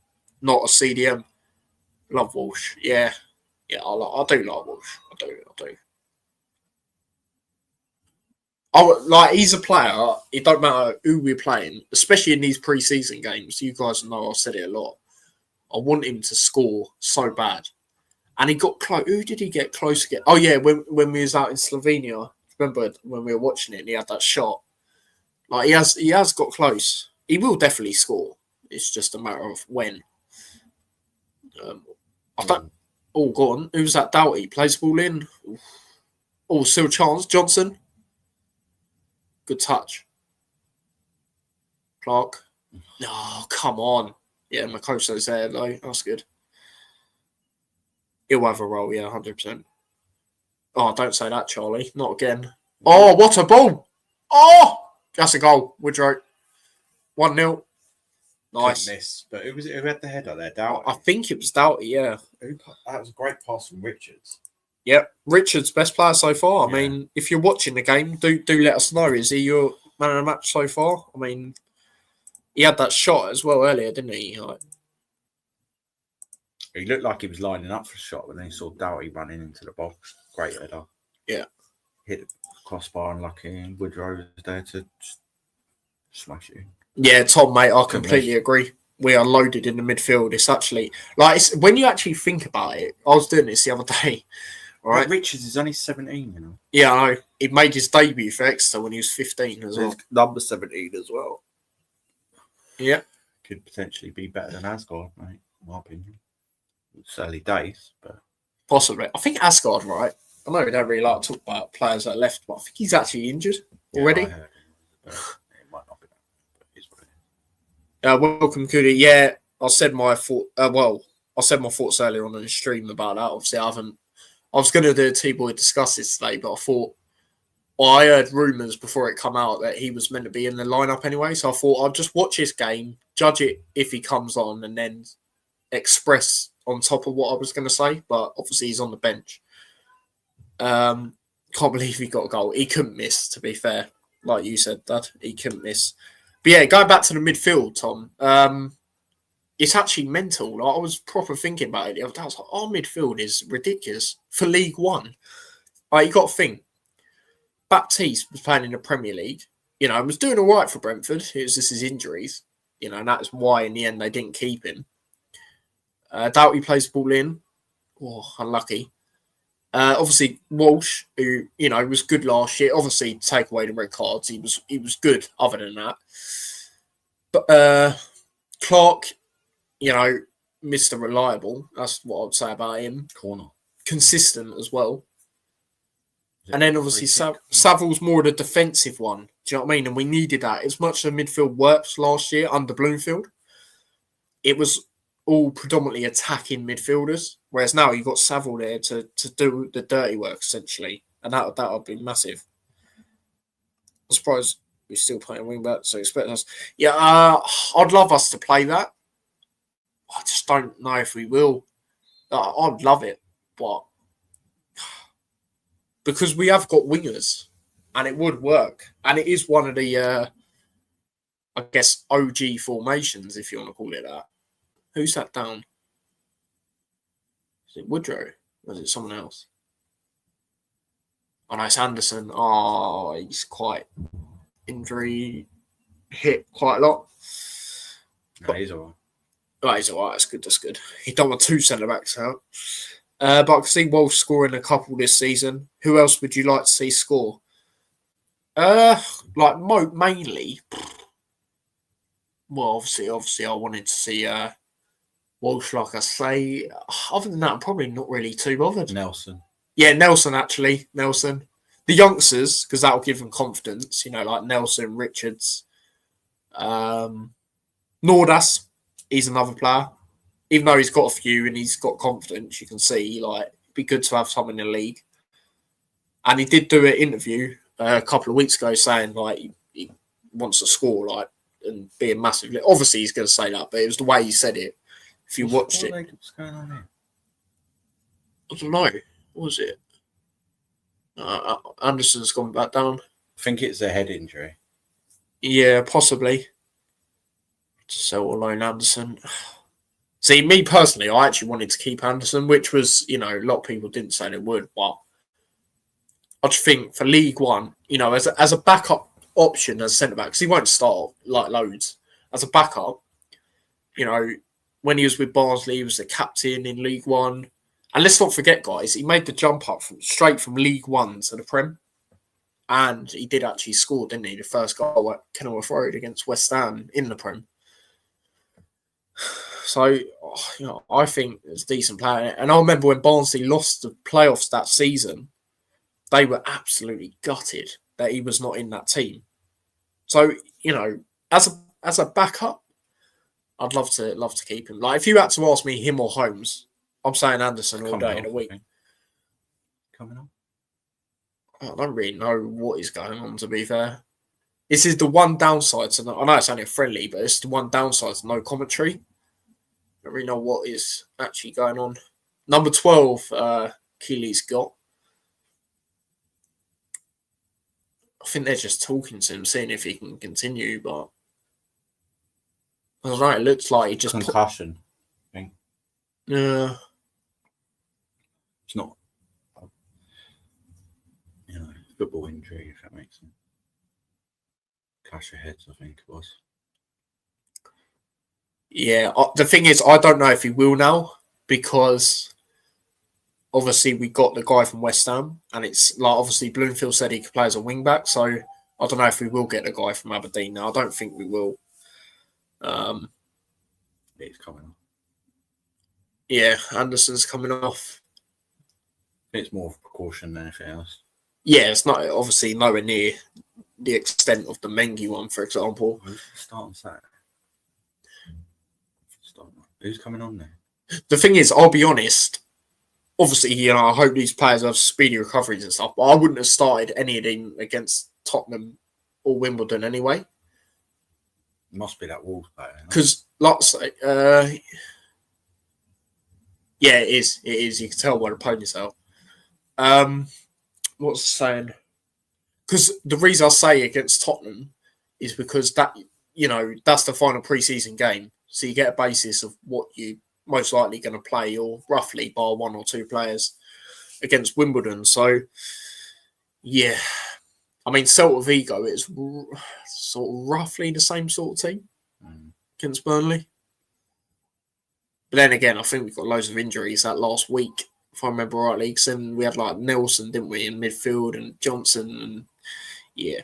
not a CDM. Love Walsh. Yeah, I do like Walsh. I do. He's a player. It don't matter who we're playing, especially in these pre-season games. You guys know I've said it a lot. I want him to score so bad. And he got close. Who did he get close again? Oh, yeah, when we was out in Slovenia. Remember when we were watching it and he had that shot? Like, he has got close. He will definitely score. It's just a matter of when. I don't... Oh, go on. Who's that? Doughty. Plays the ball in. Oh, still chance. Johnson. Good touch. Clark. No, come on. Yeah, Makoto's there, though. That's good. He'll have a role, yeah, 100%. Oh, don't say that, Charlie. Not again. Oh, what a ball. Oh, that's a goal. Woodrow. 1-0. Nice. Miss. But who was it who had the header there? Doughty? I think it was Doughty, yeah. That was a great pass from Richards. Yep. Richards, best player so far. I mean, if you're watching the game, do let us know. Is he your man of the match so far? I mean, he had that shot as well earlier, didn't he? He looked like he was lining up for a shot, but then he saw Doughty running into the box. Great header. Yeah. Hit the crossbar unlucky, and Woodrow was there to smash it in. Yeah, Tom, mate, I completely agree. We are loaded in the midfield. It's actually, when you actually think about it, I was doing this the other day, right? But Richards is only 17, you know. Yeah, I know. He made his debut for Exeter when he was 15 as well. Number 17 as well. Yeah. Could potentially be better than Asgard, mate, in my opinion. It's early days, but... Possibly. I think Asgard, right? I know we don't really like to talk about players that left, but I think he's actually injured already. I heard him, it might not be that, but it's what it is. Welcome, Cootie. Yeah, I said my thoughts earlier on in the stream about that. Obviously, I was going to do a T-Boy discuss this today, but I heard rumours before it come out that he was meant to be in the lineup anyway. So I thought I'd just watch his game, judge it if he comes on, and then express on top of what I was going to say. But obviously, he's on the bench. Can't believe he got a goal. He couldn't miss, to be fair. Like you said, Dad, he couldn't miss. But yeah, going back to the midfield, Tom, it's actually mental. Like, I was proper thinking about it the other day. I was like, our midfield is ridiculous for League One. You got to think. Baptiste was playing in the Premier League, and was doing all right for Brentford. It was just his injuries, and that's why in the end they didn't keep him. Doughty plays the ball in. Oh, unlucky. Obviously, Walsh, who, was good last year. Obviously, take away the red cards, he was good other than that. But Clark, Mr. Reliable. That's what I'd say about him. Corner. Consistent as well. And then obviously Saville's more the defensive one. Do you know what I mean? And we needed that. As much as the midfield worked last year under Bloomfield, it was all predominantly attacking midfielders. Whereas now you've got Saville there to do the dirty work, essentially. And that would be massive. I'm surprised we're still playing wing back, so expect us. Yeah, I'd love us to play that. I just don't know if we will. I'd love it, but because we have got wingers, and it would work, and it is one of the, I guess, OG formations, if you want to call it that. Who's that down? Is it Woodrow? Or is it someone else? Oh, no, it's Anderson. Oh, he's quite injury hit quite a lot. No, he's all right. Oh, he's all right. That's good. That's good. He don't want two centre backs out. But I can see Walsh scoring a couple this season. Who else would you like to see score? Mainly. Well, obviously, I wanted to see Walsh, like I say. Other than that, I'm probably not really too bothered. Nelson. Yeah, Nelson, actually. Nelson. The youngsters, because that'll give them confidence, like Nelson, Richards. Nordas, he's another player. Even though he's got a few and he's got confidence, you can see, it'd be good to have some in the league. And he did do an interview a couple of weeks ago saying, he wants to score, and being massively. Obviously, he's going to say that, but it was the way he said it. If you watched it. What's going on here? I don't know. What was it? Anderson's gone back down. I think it's a head injury. Yeah, possibly. To sell alone Anderson. See, me personally, I actually wanted to keep Anderson, which was, a lot of people didn't say they would, but I just think for League One, as a backup option as centre back, because he won't start loads. As a backup, when he was with Barnsley, he was the captain in League One. And let's not forget, guys, he made the jump up straight from League One to the Prem. And he did actually score, didn't he? The first goal at Kenilworth Road against West Ham in the Prem. So, I think it's a decent player. And I remember when Barnsley lost the playoffs that season, they were absolutely gutted that he was not in that team. So, as a backup, I'd love to keep him. If you had to ask me him or Holmes, I'm saying Anderson all day in a week. Coming on? I don't really know what is going on, to be fair. This is the one downside to I know it's only a friendly, but it's the one downside to no commentary. I don't really know what is actually going on. Number 12, Keely's got. I think they're just talking to him, seeing if he can continue, but I don't know, it looks like he just concussion. Yeah. It's not football injury, if that makes sense. Clash of heads, I think it was. Yeah, the thing is, I don't know if he will now, because obviously we got the guy from West Ham, and it's obviously Bloomfield said he could play as a wing back, so I don't know if we will get the guy from Aberdeen now. I don't think we will. It's coming off. Yeah, Anderson's coming off. It's more of precaution than anything else. Yeah, it's not obviously nowhere near the extent of the Mengi one, for example. Who's starting Saturday? Who's coming on there? The thing is, I'll be honest. Obviously, I hope these players have speedy recoveries and stuff, but I wouldn't have started any of them against Tottenham or Wimbledon anyway. It must be that Wolves player. Because, yeah, it is. It is. You can tell by the ponytail. What's saying? Because the reason I say against Tottenham is because that, that's the final pre-season game. So you get a basis of what you most likely going to play, or roughly bar one or two players against Wimbledon. So, yeah. I mean, Celta Vigo is sort of roughly the same sort of team against Burnley. But then again, I think we've got loads of injuries that last week, if I remember rightly. Because then we had Nelson, didn't we, in midfield, and Johnson, and yeah.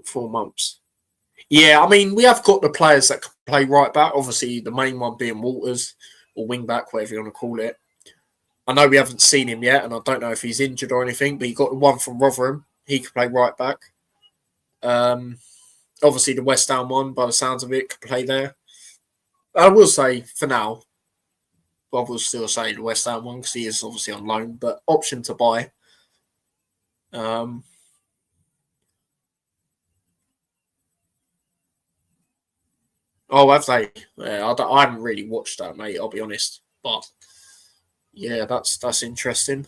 4 months. Yeah, I mean, we have got the players that can play right back. Obviously, the main one being Walters, or wing back, whatever you want to call it. I know we haven't seen him yet, and I don't know if he's injured or anything, but you got the one from Rotherham. He could play right back. Obviously, the West Ham one, by the sounds of it, could play there. I will say, for now, I will still say the West Ham one, because he is obviously on loan, but option to buy. Oh, have they? Yeah, I haven't really watched that, mate, I'll be honest. But, yeah, that's interesting.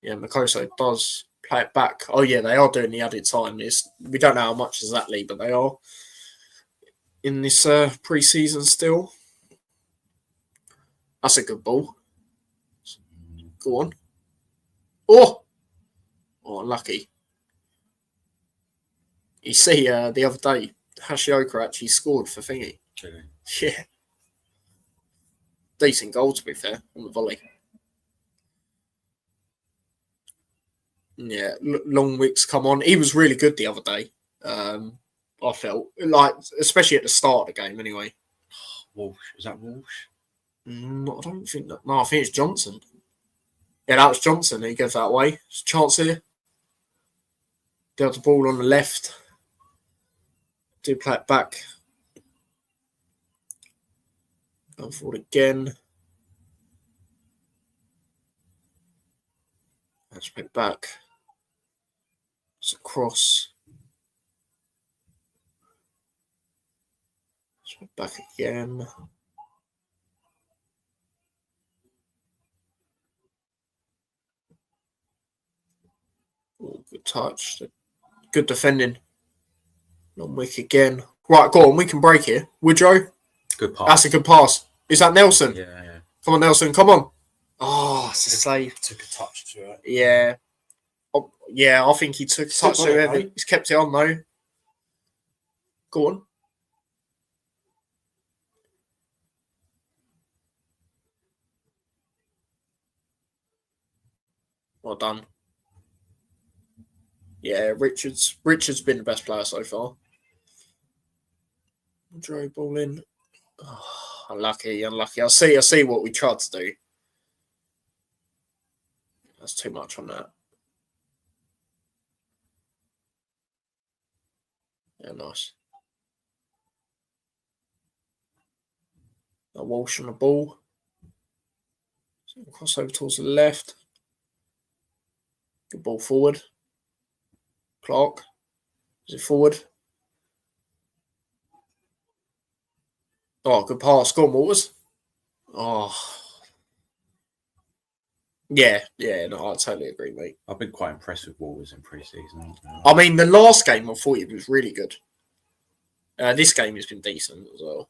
Yeah, Makoso does play it back. Oh, yeah, they are doing the added time. We don't know how much exactly, but they are in this pre-season still. That's a good ball. Go on. Oh, lucky. You see, the other day, Hashioka actually scored for Thingy. Really? Yeah. Decent goal, to be fair, on the volley. Yeah, Longwick's come on. He was really good the other day. I felt like, especially at the start of the game, anyway. Walsh, is that Walsh? I don't think that. No, I think it's Johnson. Yeah, that was Johnson. He goes that way. There's a chance here. Dealt the ball on the left. Do play it back. Go forward again. Let's play it back. It's a cross. Let's play it back again. Oh, good touch. Good defending. Non-wick again. Right, go on. We can break here. Woodrow. Good pass. That's a good pass. Is that Nelson? Yeah. Come on, Nelson. Come on. Oh, it's a save. Took a touch to it. Yeah. Oh, yeah, I think he took a touch to it. Mate. He's kept it on, though. Go on. Well done. Yeah, Richard's been the best player so far. Drove ball in. Oh, unlucky. I see what we tried to do. That's too much on that. Yeah, nice. A Walsh on the ball. Crossover towards the left. Good ball forward. Clark. Is it forward? Oh, good pass. Go on, Waters. Oh. Yeah, no, I totally agree, mate. I've been quite impressed with Wolves in pre-season. I mean, the last game I thought it was really good. This game has been decent as well.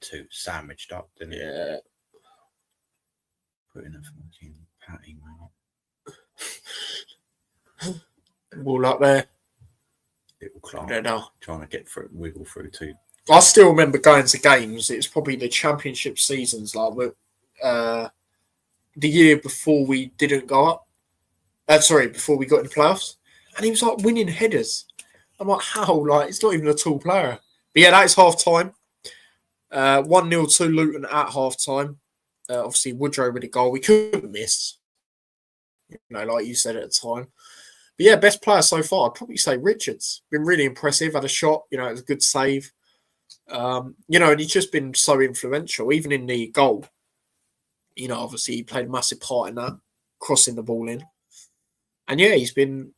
Two sandwiched up, didn't it? Yeah. Put in a fucking patty, mate. Ball up there. Little Clark No. trying to get through, wiggle through too. I still remember going to games. It was probably the championship seasons, like the year before we didn't go up. Before we got in the playoffs, and he was like winning headers. I'm like, how? Like, it's not even a tall player. But yeah, that is half time. 1-0 to Luton at half time. Obviously, Woodrow with a goal. We couldn't miss. Like you said at the time. But yeah, best player so far. I'd probably say Richards. Been really impressive. Had a shot. It was a good save. And he's just been so influential, even in the goal. Obviously he played a massive part in that, crossing the ball in. And yeah, he's been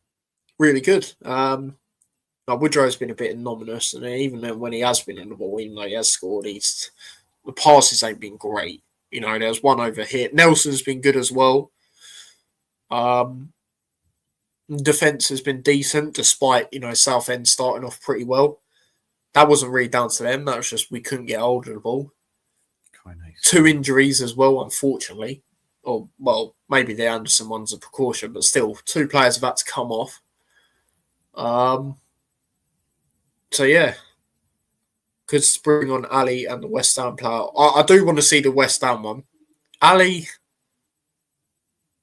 really good. Woodrow's been a bit anonymous, and even when he has been on the ball, even though he has scored, the passes ain't been great. There's one over here. Nelson's been good as well. Defence has been decent, despite Southend starting off pretty well. That wasn't really down to them. That was just we couldn't get hold of the ball. Quite nice. 2 injuries as well, unfortunately. Or, well, maybe the Anderson one's a precaution, but still, 2 players have had to come off. So, yeah. Could bring on Ali and the West Ham player. I do want to see the West Ham one. Ali,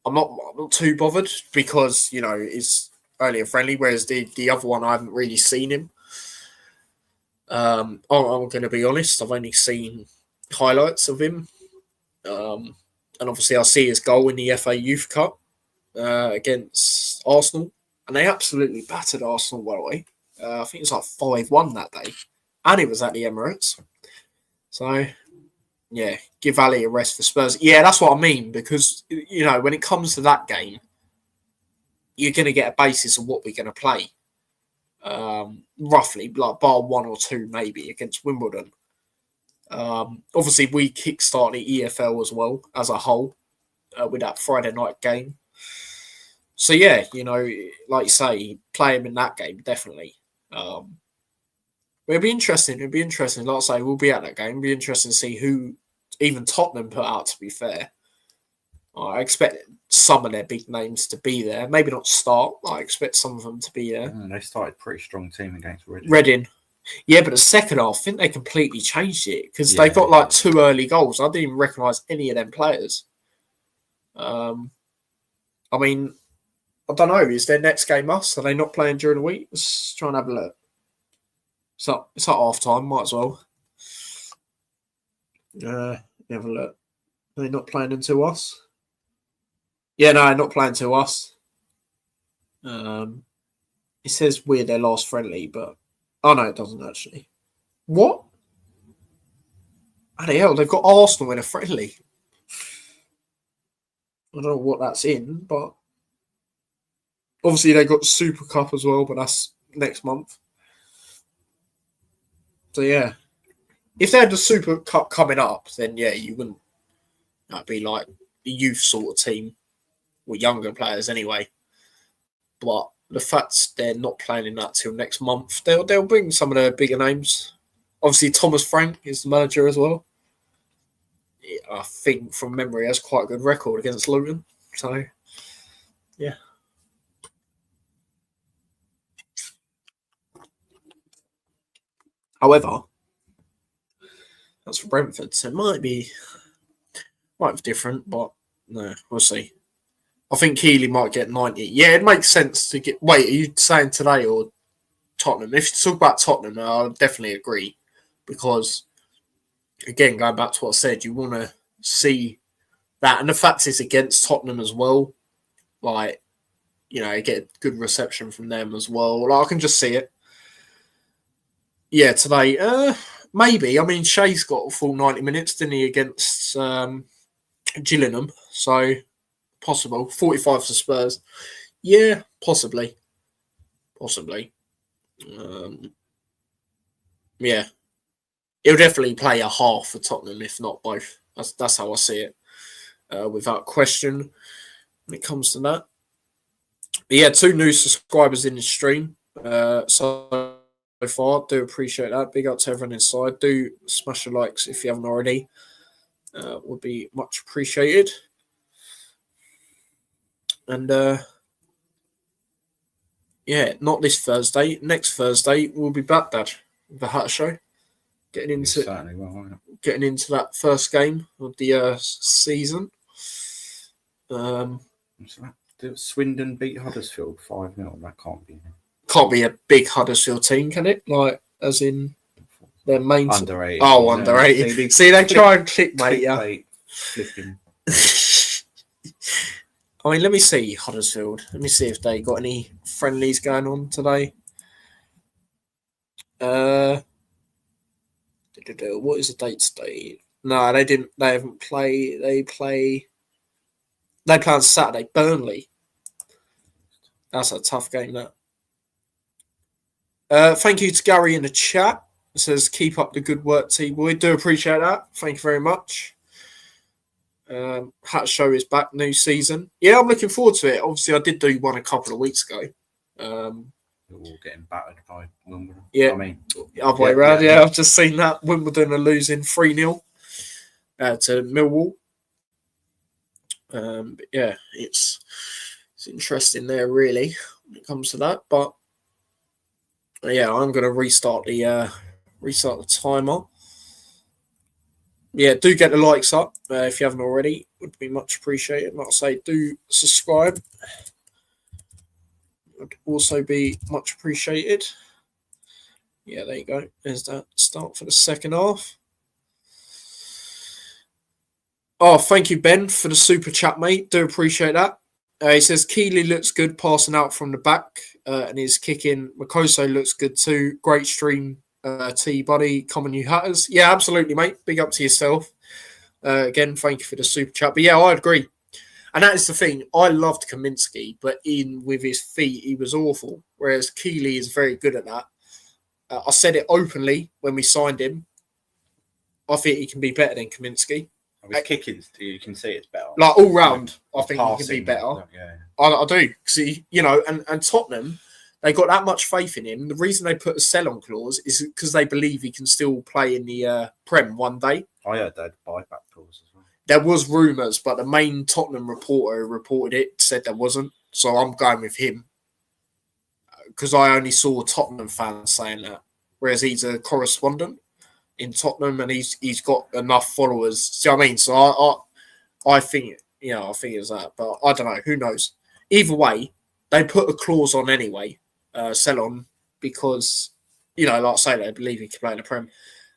I'm not too bothered because, it's only a friendly, whereas the other one, I haven't really seen him. I'm going to be honest. I've only seen highlights of him, and obviously I see his goal in the FA Youth Cup against Arsenal, and they absolutely battered Arsenal well away. I think it was like 5-1 that day, and it was at the Emirates. So, yeah, give Ali a rest for Spurs. Yeah, that's what I mean, because when it comes to that game, you're going to get a basis of what we're going to play. Roughly, like bar 1 or 2 maybe against Wimbledon. Obviously, we kickstart the EFL as well as a whole with that Friday night game. So yeah, like you say, play him in that game definitely. But it'll be interesting. Like I say, we'll be at that game. It'll be interesting to see who even Tottenham put out, to be fair. I expect some of their big names to be there. Maybe not start. I expect some of them to be there. They started a pretty strong team against Reading. Reading. Yeah, but the second half, I think they completely changed it because they got like 2 early goals. I didn't even recognise any of them players. I mean, I don't know. Is their next game us? Are they not playing during the week? Let's try and have a look. It's at half time. Might as well. Have a look. Are they not playing until us? Yeah, no, not playing until us. It says we're their last friendly, but oh no, it doesn't actually. What? Bloody hell, they've got Arsenal in a friendly. I don't know what that's in, but obviously they got Super Cup as well, but that's next month. So yeah, if they had the Super Cup coming up, then yeah, you wouldn't. That'd be like the youth sort of team, or younger players anyway. But the fact they're not playing in that till next month, they'll bring some of the bigger names. Obviously, Thomas Frank is the manager as well. I think from memory has quite a good record against Luton. So, yeah. However, that's for Brentford, so it might be different, but no, we'll see. I think Keeley might get 90. Yeah, it makes sense to get... Wait, are you saying today or Tottenham? If you talk about Tottenham, I'll definitely agree. Because, again, going back to what I said, you want to see that. And the fact it's against Tottenham as well. Like, you know, get good reception from them as well. Like, I can just see it. Yeah, today, maybe. I mean, Shea's got a full 90 minutes, didn't he, against Gillingham. So... Possible. 45 for Spurs. Yeah, possibly. Yeah. He'll definitely play a half for Tottenham, if not both. That's how I see it. Without question, when it comes to that. But yeah, 2 new subscribers in the stream. So far, do appreciate that. Big up to everyone inside. Do smash the likes if you haven't already. Would be much appreciated. And yeah, not this Thursday. Next Thursday we'll be back, Dad, with the Hut Show. Getting into that first game of the season. Swindon beat Huddersfield 5-0. That can't be a big Huddersfield team, can it? Like, as in their main underrated. Oh, underrated. See, they try and clickbait, yeah. Flipping. I mean, let me see Huddersfield. Let me see if they got any friendlies going on today. What is the date today? No, they didn't. They haven't played. They play on Saturday. Burnley. That's a tough game, that. Thank you to Gary in the chat. It says, keep up the good work, T-Boy. Do appreciate that. Thank you very much. Hat Show is back, new season. Yeah, I'm looking forward to it. Obviously, I did do one a couple of weeks ago. We're all getting battered by Wimbledon. Yeah, I mean, other way around. Yeah, I've just seen that. Wimbledon are losing 3-0 to Millwall. But yeah, it's interesting there, really, when it comes to that. But yeah, I'm going to restart the timer. Yeah, do get the likes up if you haven't already. Would be much appreciated. Like I say, do subscribe. Would also be much appreciated. Yeah, there you go. There's that start for the second half. Oh, thank you, Ben, for the super chat, mate. Do appreciate that. He says, Keeley looks good passing out from the back and his kicking. Makoso looks good too. Great stream. T-Buddy, common you hatters. Yeah, absolutely, mate. Big up to yourself. Again, thank you for the super chat. But yeah, I agree. And that is the thing. I loved Kaminsky, but with his feet, he was awful. Whereas Keeley is very good at that. I said it openly when we signed him. I think he can be better than Kaminsky. His kicking, you can see it's better. Like all round, I think he can be better. Yeah. I do. Because, and Tottenham, they got that much faith in him. The reason they put a sell-on clause is because they believe he can still play in the Prem one day. I heard they had buyback clause as well. There was rumours, but the main Tottenham reporter who reported it said there wasn't. So I'm going with him because I only saw Tottenham fans saying that, whereas he's a correspondent in Tottenham and he's got enough followers. See what I mean? So I think I think it's that, but I don't know. Who knows? Either way, they put a clause on anyway, sell on, because like I say, they believe he can play in the Prem.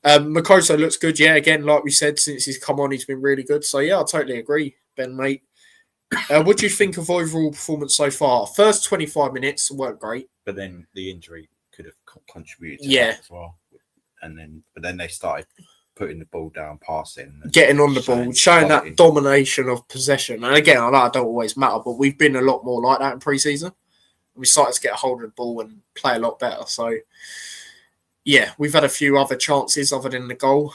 Makoto looks good, yeah. Again, like we said, since he's come on, he's been really good. So yeah, I totally agree, Ben, mate. What do you think of overall performance so far? First 25 minutes weren't great, but then the injury could have contributed to that as well. But then they started putting the ball down, passing, getting on the ball, showing that domination of possession. And again, I know it don't always matter, but we've been a lot more like that in pre-season. We started to get a hold of the ball and play a lot better. So yeah, we've had a few other chances other than the goal.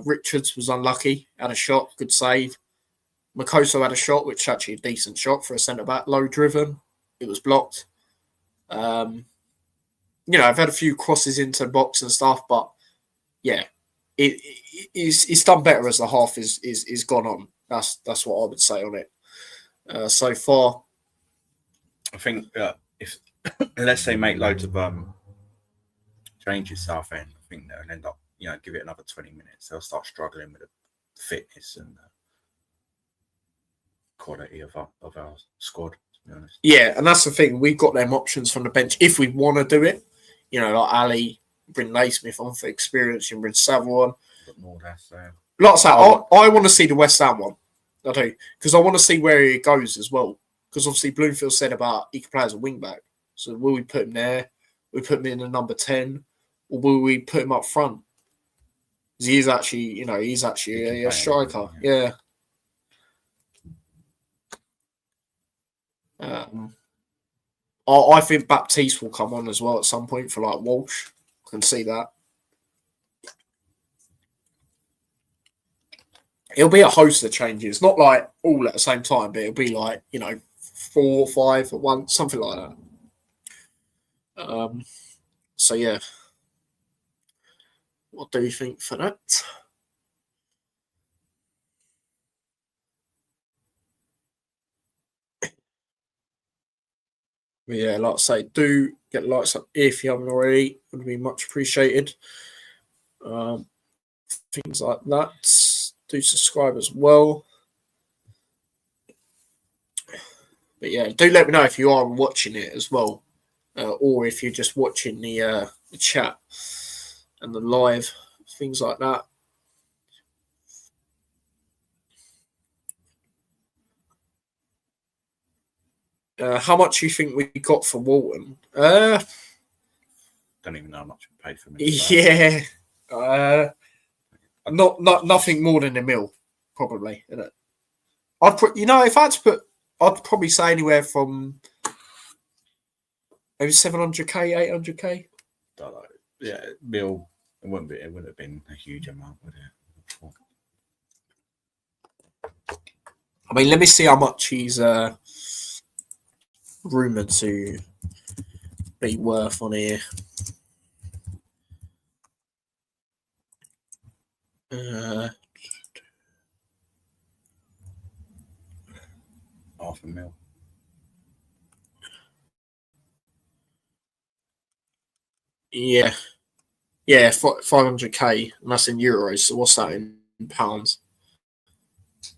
Richards was unlucky, had a shot, good save. Makoto had a shot, which is actually a decent shot for a centre-back, low driven. It was blocked. I've had a few crosses into the box and stuff, but yeah, it's done better as the half is gone on. That's what I would say on it so far. I think if unless they make loads of changes, Southend, I think they'll end up, give it another 20 minutes. They'll start struggling with the fitness and quality of our squad, to be honest. Yeah, and that's the thing. We've got them options from the bench if we want to do it. Like Ali, bring Naismith on for experience, and bring Savile on. Like I say, I want to see the West Ham one. I do, because I want to see where he goes as well. Because obviously Bloomfield said about he can play as a wing back. So will we put him there? Will we put him in the number 10? Or will we put him up front? Because he's actually, a striker. Yeah. I think Baptiste will come on as well at some point for like Walsh. I can see that. It'll be a host of changes, not like all at the same time, but it'll be like 4 or 5 at once, something like that. So yeah, what do you think for that? But yeah, like I say, do get likes up if you haven't already. It would be much appreciated. Things like that. Do subscribe as well. But yeah, do let me know if you are watching it as well, or if you're just watching the chat and the live, things like that. How much do you think we got for Walton? Don't even know how much we paid for him. Yeah. Nothing more than $1 million, probably. Isn't it? I'd put, if I had to put, I'd probably say anywhere from maybe 700k, 800k. Don't know. Yeah, Bill. It wouldn't have been a huge amount, would it? I mean, let me see how much he's rumored to be worth on here. $500,000. Yeah. Yeah, 500k, and that's in euros. So what's that in pounds?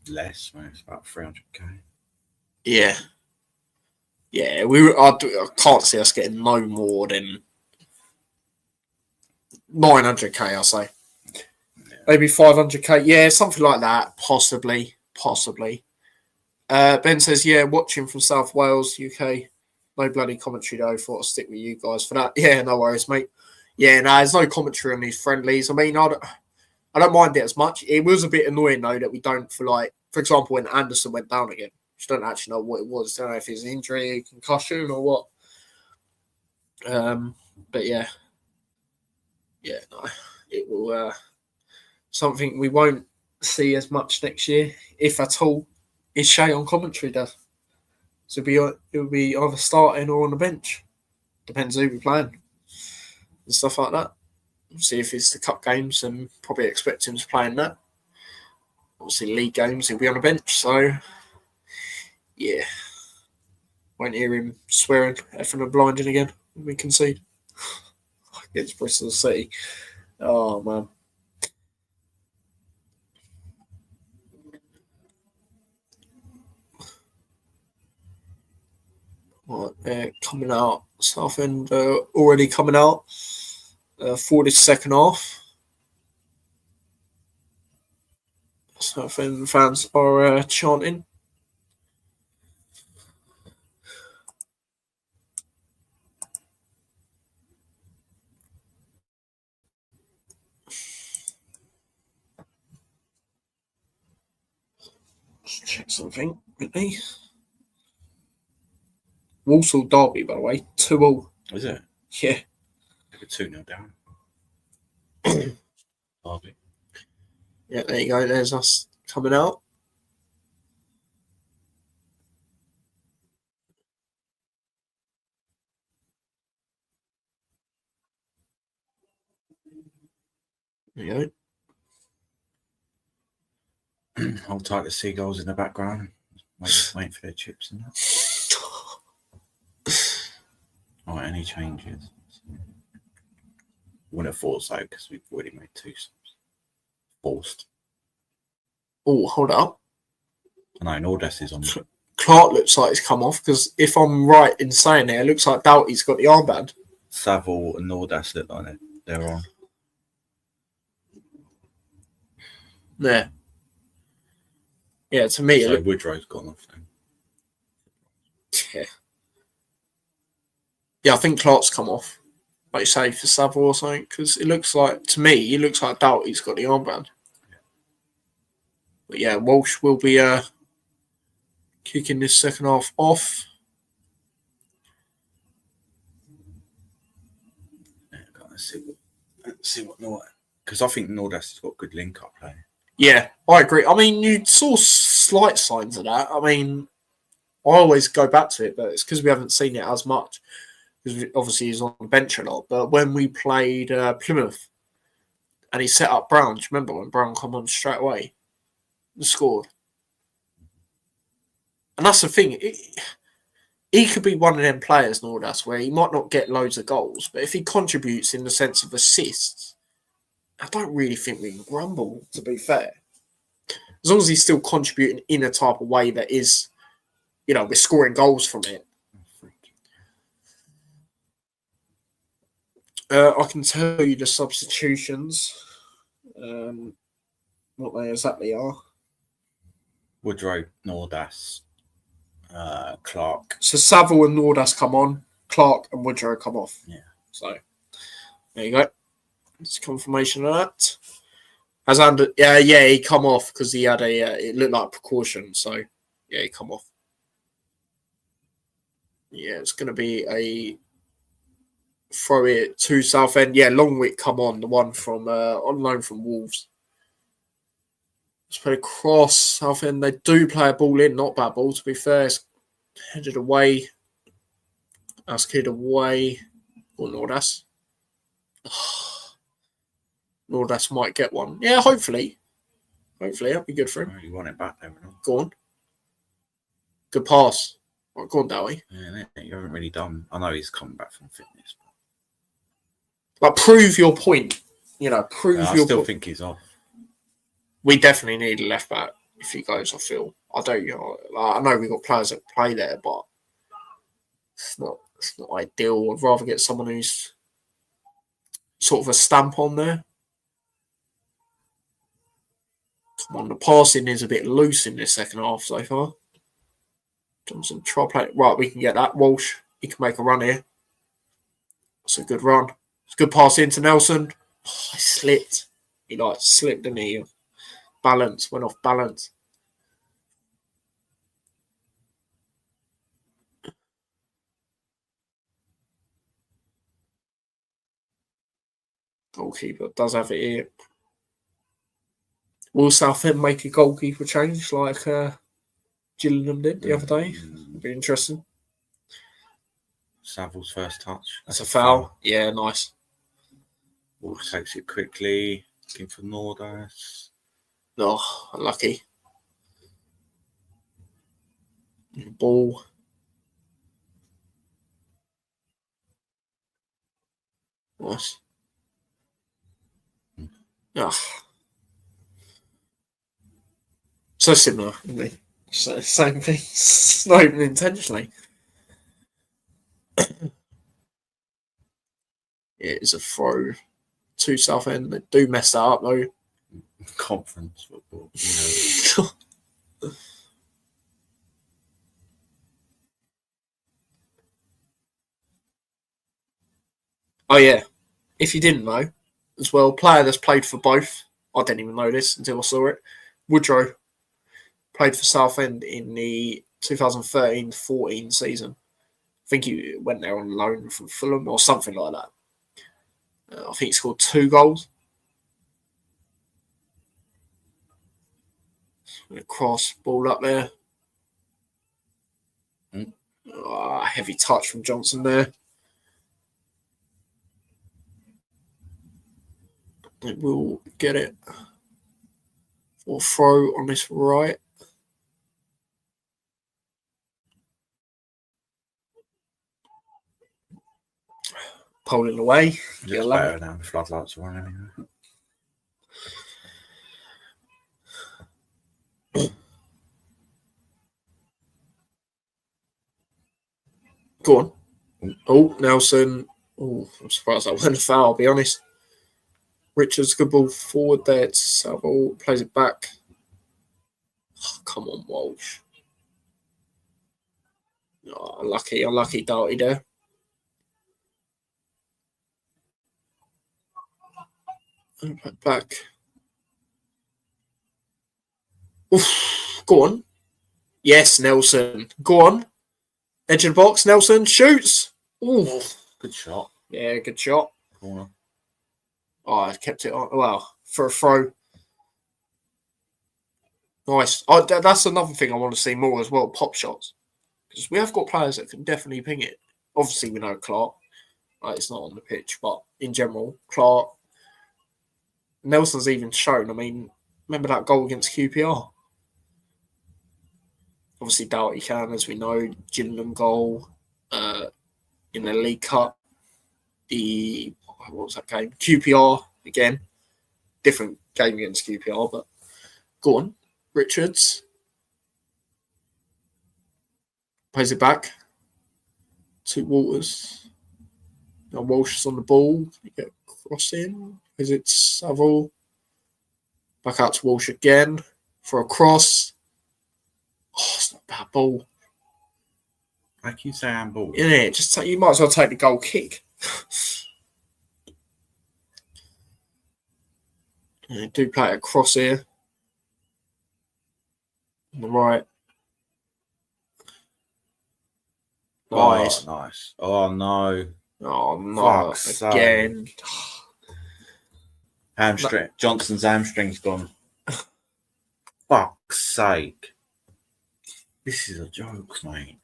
Less, man. It's about 300k. Yeah. Yeah, I can't see us getting no more than 900k, I'll say. Yeah. Maybe 500k. Yeah, something like that. Possibly. Ben says, yeah, watching from South Wales, UK. No bloody commentary, though. Thought I'd stick with you guys for that. Yeah, no worries, mate. Yeah, no, there's no commentary on these friendlies. I mean, I don't mind it as much. It was a bit annoying, though, that we don't, for example, when Anderson went down again. Just don't actually know what it was. Don't know if it's an injury, concussion, or what. But yeah, no, it will something we won't see as much next year, if at all. Is Shay on commentary, does? So it'll be either starting or on the bench. Depends who we're playing and stuff like that. See if it's the cup games, and probably expect him to play in that. Obviously, league games, he'll be on the bench. So, yeah. Won't hear him swearing, effing and blinding again when we concede against Bristol City. Oh, man. Right, they're coming out. Southend already coming out for this second half. Southend fans are chanting. Let's check something quickly. Walsall Derby, by the way, 2-2. Is it? Yeah. 2-0 down. Derby. Yeah, there you go. There's us coming out. There you go. Hold tight the seagulls in the background. Waiting for their chips and that. All right, any changes? Wouldn't have thought so because we've already made 2 subs. Forced. Oh, hold up. I know Nordes is on. Clark looks like he's come off because if I'm right in saying it looks like Doughty's got the armband. Saville and Nordes look like they're on. Yeah. Yeah, to me. So Woodrow's gone off then. Yeah. Yeah, I think Clark's come off. Like you say, for Saville or something, because it looks like, to me, it looks like Doughty's got the armband. But yeah, Walsh will be kicking this second half off. Yeah, let's see what Nordes, because I think Nordes has got good link-up play. Yeah, I agree. I mean, you saw slight signs of that. I mean, I always go back to it, but it's because we haven't seen it as much. Because obviously he's on the bench a lot. But when we played Plymouth and he set up Brown, do you remember when Brown come on straight away and scored? And that's the thing. He could be one of them players, Nordas, where he might not get loads of goals, but if he contributes in the sense of assists, I don't really think we can grumble, to be fair. As long as he's still contributing in a type of way that is, we're scoring goals from it. I can tell you the substitutions, what they exactly are. Woodrow, Nordas, Clark. So Saville and Nordas come on, Clark and Woodrow come off. Yeah. So there you go. It's confirmation of that. As under, he come off because he had it looked like precaution. So yeah, he come off. Yeah, it's going to be a throw it to Southend. Yeah, Longwick come on, the one from on loan from Wolves. Let's play across Southend. They do play a ball in, not bad ball to be fair. It's headed away. That's kid away. Or Nordas. Nordas might get one. Yeah, hopefully. Hopefully, that'd be good for him. You want it back there, Go on. Good pass. Right, go on, Dowie. Yeah, you haven't really done. I know he's coming back from fitness. But prove your point. Prove I your still point. think he's off. We definitely need a left back if he goes, I feel. I know we've got players that play there, but it's not ideal. I'd rather get someone who's sort of a stamp on there. Come on, the passing is a bit loose in this second half so far. Johnson, try play. Right, we can get that. Walsh, he can make a run here. That's a good run. It's a good pass into Nelson. Oh, he slipped. He slipped, didn't he? Balance, went off balance. Goalkeeper does have it here. Will Southend make a goalkeeper change like Gillingham did the other day? It'd be interesting. Saville's first touch. That's a foul. Yeah, nice. Wolves takes it quickly. Looking for Nordas. Oh, unlucky. Ball. Nice. Oh. So similar, isn't it? Same thing. Not even intentionally. It is a throw to Southend. They do mess that up though. Conference football. Oh yeah. If you didn't know, as well, player that's played for both. I didn't even know this until I saw it. Woodrow played for Southend in the 2013-14 season. I think he went there on loan from Fulham or something like that. I think he scored 2 goals. Cross, ball up there. Heavy touch from Johnson there. It will get it for throw on this right. Pulling away. Looks better now. The floodlights are on anyway. Go on. Oh, Nelson. Oh, I'm surprised that wasn't a foul, I'll be honest. Richards, good ball forward there to Saville. Plays it back. Oh, come on, Walsh. Oh, unlucky Doughty there. Back. Oof, go on. Yes, Nelson. Go on. Edge of the box. Nelson shoots. Ooh. Good shot. Yeah, good shot. Corner. Oh, I kept it on. Well, for a throw. Nice. Oh, that's another thing I want to see more as well. Pop shots. Because we have got players that can definitely ping it. Obviously, we know Clark. It's not on the pitch, but in general, Clark. Nelson's even shown. I mean, remember that goal against QPR? Obviously, Doughty can, as we know. Gillingham goal in the League Cup. What was that game? QPR again. Different game against QPR, but go on. Richards. Plays it back to Walters. Now Walsh is on the ball. You get cross in. Is it Saville? Back out to Walsh again for a cross. Oh, it's not a bad ball. Like you say, handball. Isn't it? You might as well take the goal kick. They do play a cross here. On the right. Nice. Oh, nice. Oh, no. Oh, no. Again. Hamstring. Johnson's hamstring's gone. Fuck's sake. This is a joke, mate.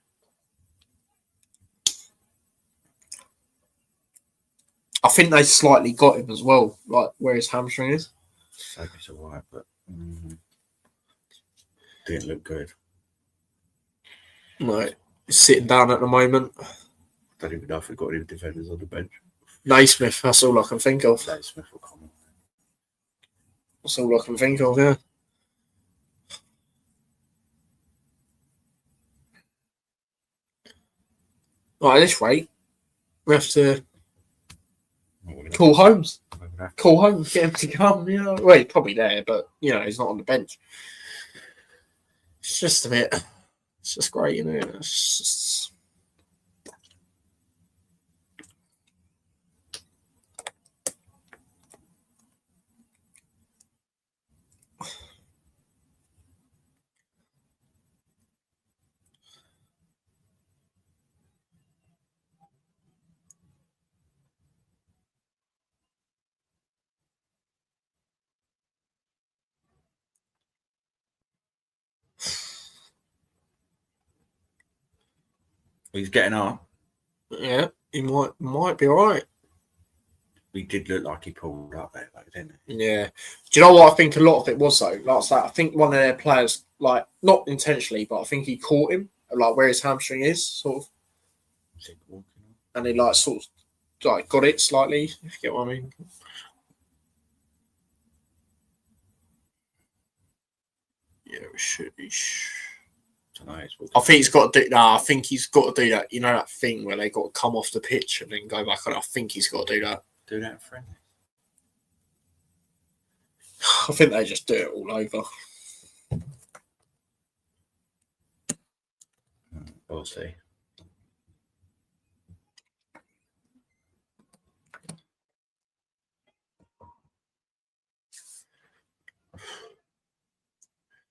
I think they slightly got him as well, like where his hamstring is. It's alright, but didn't look good. No, he's sitting down at the moment. Don't even know if we've got any defenders on the bench. Naismith, that's all I can think of. Naismith will come on. That's all I can think of, yeah. Right, at this rate, we have to call Holmes. Call Holmes, get him to come, you know. Well, he's probably there, but, you know, he's not on the bench. It's just a bit... It's just great, you know. It's just... He's getting up. Yeah, he might be all right. he did look like he pulled up there, though, didn't he? Yeah. Do you know what I think a lot of it was, though? Like I think one of their players, like, not intentionally, but I think he caught him, like, where his hamstring is, sort of. And he, like, sort of, like, got it slightly, if you get what I mean. Yeah, I think he's got to do. I think he's got to do that. You know that thing where they got to come off the pitch and then go back on. I think he's got to do that. Do that, friend. I think they just do it all over. We'll see.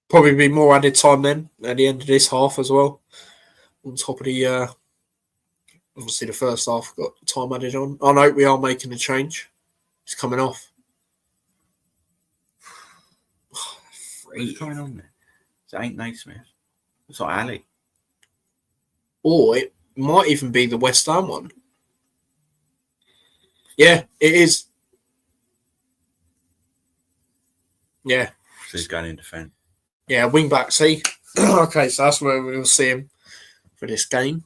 Probably be more added time then at the end of this half as well. On top of the, obviously the first half got time added on. I know we are making a change. It's coming off. What's going on there? It ain't Naismith. It's like Ali. Or it might even be the West Ham one. Yeah, it is. Yeah. So he's going in defence. Yeah, wing back, see? Okay, so that's where we'll see him for this game.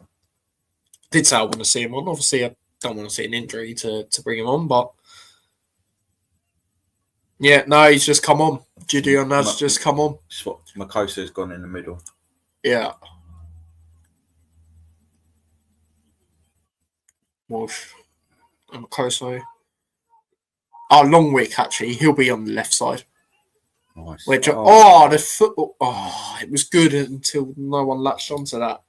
Did say I want to see him on. Obviously, I don't want to see an injury to bring him on, but yeah, no, he's just come on. Gideon has just come on. Makosa's gone in the middle. Yeah. Walsh and Makosa. Oh, Longwick, actually. He'll be on the left side. Nice. The football. Oh, it was good until no one latched onto that.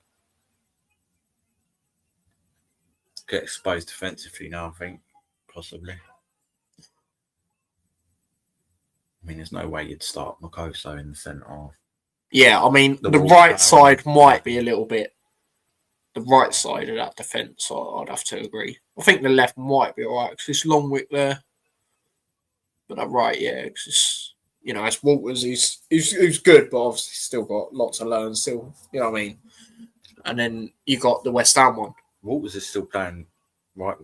Get exposed defensively now, I think. Possibly. I mean, there's no way you'd start Makosa in the centre half. Yeah, I mean, the right side might be a little bit. The right side of that defence, I'd have to agree. I think the left might be all right because it's Longwick there. But that right, yeah, because it's. You know, as Walters, he's good, but obviously still got lots to learn. Still, you know what I mean. And then you got the West Ham one. Walters is still playing right,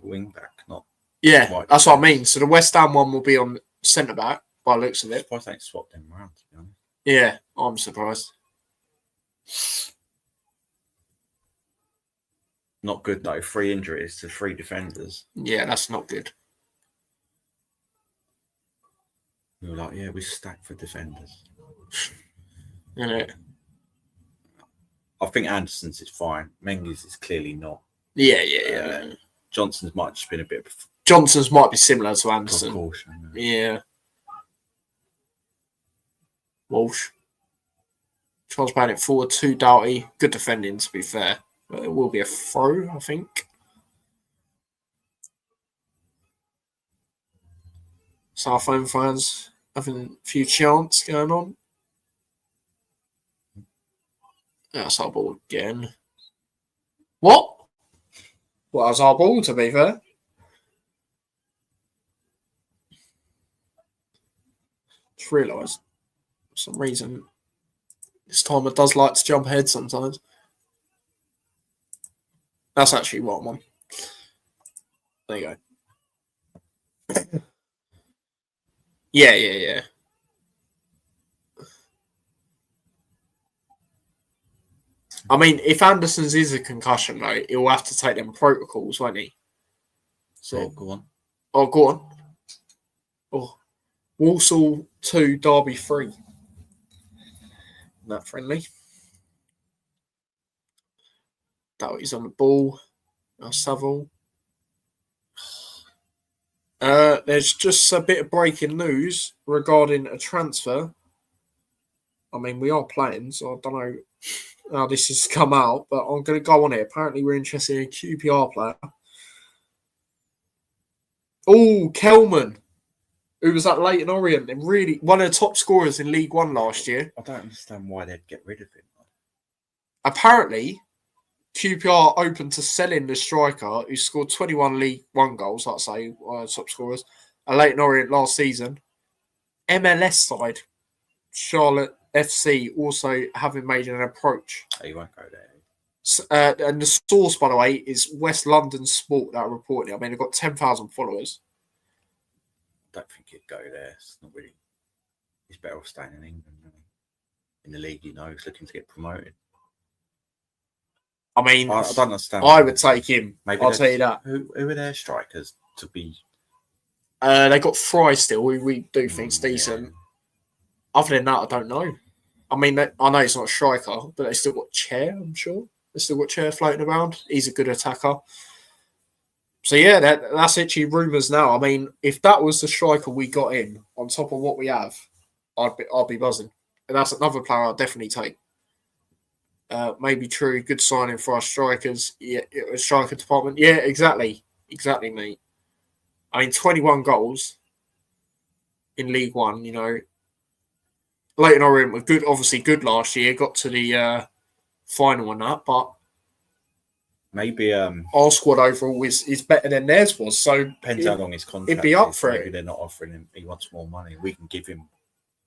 wing back, not. Yeah, right that's what I mean. So the West Ham one will be on centre back by the looks of it. I think swapped him around. To be honest. Yeah, I'm surprised. Not good though. 3 injuries to 3 defenders. Yeah, that's not good. We were like, yeah, we're stacked for defenders. Yeah. I think Anderson's is fine. Menges is clearly not. Yeah. Johnson's might have just been a bit. Johnson's might be similar to Anderson. Precaution. Yeah. Walsh. Tries playing it forward to Doughty. Good defending, to be fair. But it will be a throw, I think. Southend fans having a few chants going on. That's our ball again. What? Well, that's our ball, to be fair. Just realised for some reason this timer does like to jump ahead sometimes. That's actually what I'm on. There you go. Yeah. I mean, if Anderson's is a concussion, though, he'll have to take them protocols, won't he? So, go on. Oh, go on. Oh, Walsall 2, Derby 3. Not friendly. Doughty's on the ball. Now Saville. There's just a bit of breaking news regarding a transfer. I mean, we are playing, so I don't know how this has come out, but I'm going to go on it. Apparently, we're interested in a QPR player. Oh, Kelman, who was at Leighton Orient and really one of the top scorers in League One last year. I don't understand why they'd get rid of him. Apparently, QPR open to selling the striker who scored 21 League One goals, let's say, top scorers, at Leighton Orient last season. MLS side, Charlotte FC, also having made an approach. He won't go there. And the source, by the way, is West London Sport that are reporting it. I mean, they've got 10,000 followers. don't think he'd go there. It's not really. He's better off staying in England. In the league, he's looking to get promoted. I mean, I don't understand. I would take him. Maybe I'll tell you that. Who are their strikers to be? They got Fry still, who we do think's decent. Yeah. Other than that, I don't know. I mean, I know he's not a striker, but they still got Chair, I'm sure. They still got Chair floating around. He's a good attacker. So, yeah, that's actually rumours now. I mean, if that was the striker we got in on top of what we have, I'd be buzzing. And that's another player I'd definitely take. Maybe true, good signing for our strikers. Yeah, striker department. Yeah, exactly. Exactly, mate. I mean, 21 goals in League One, Leighton Orient were good, obviously good last year, got to the final and that, but maybe our squad overall is better than theirs was. So depends how long his contract it'd be up is. for Maybe it. they're not offering him. He wants more money. We can give him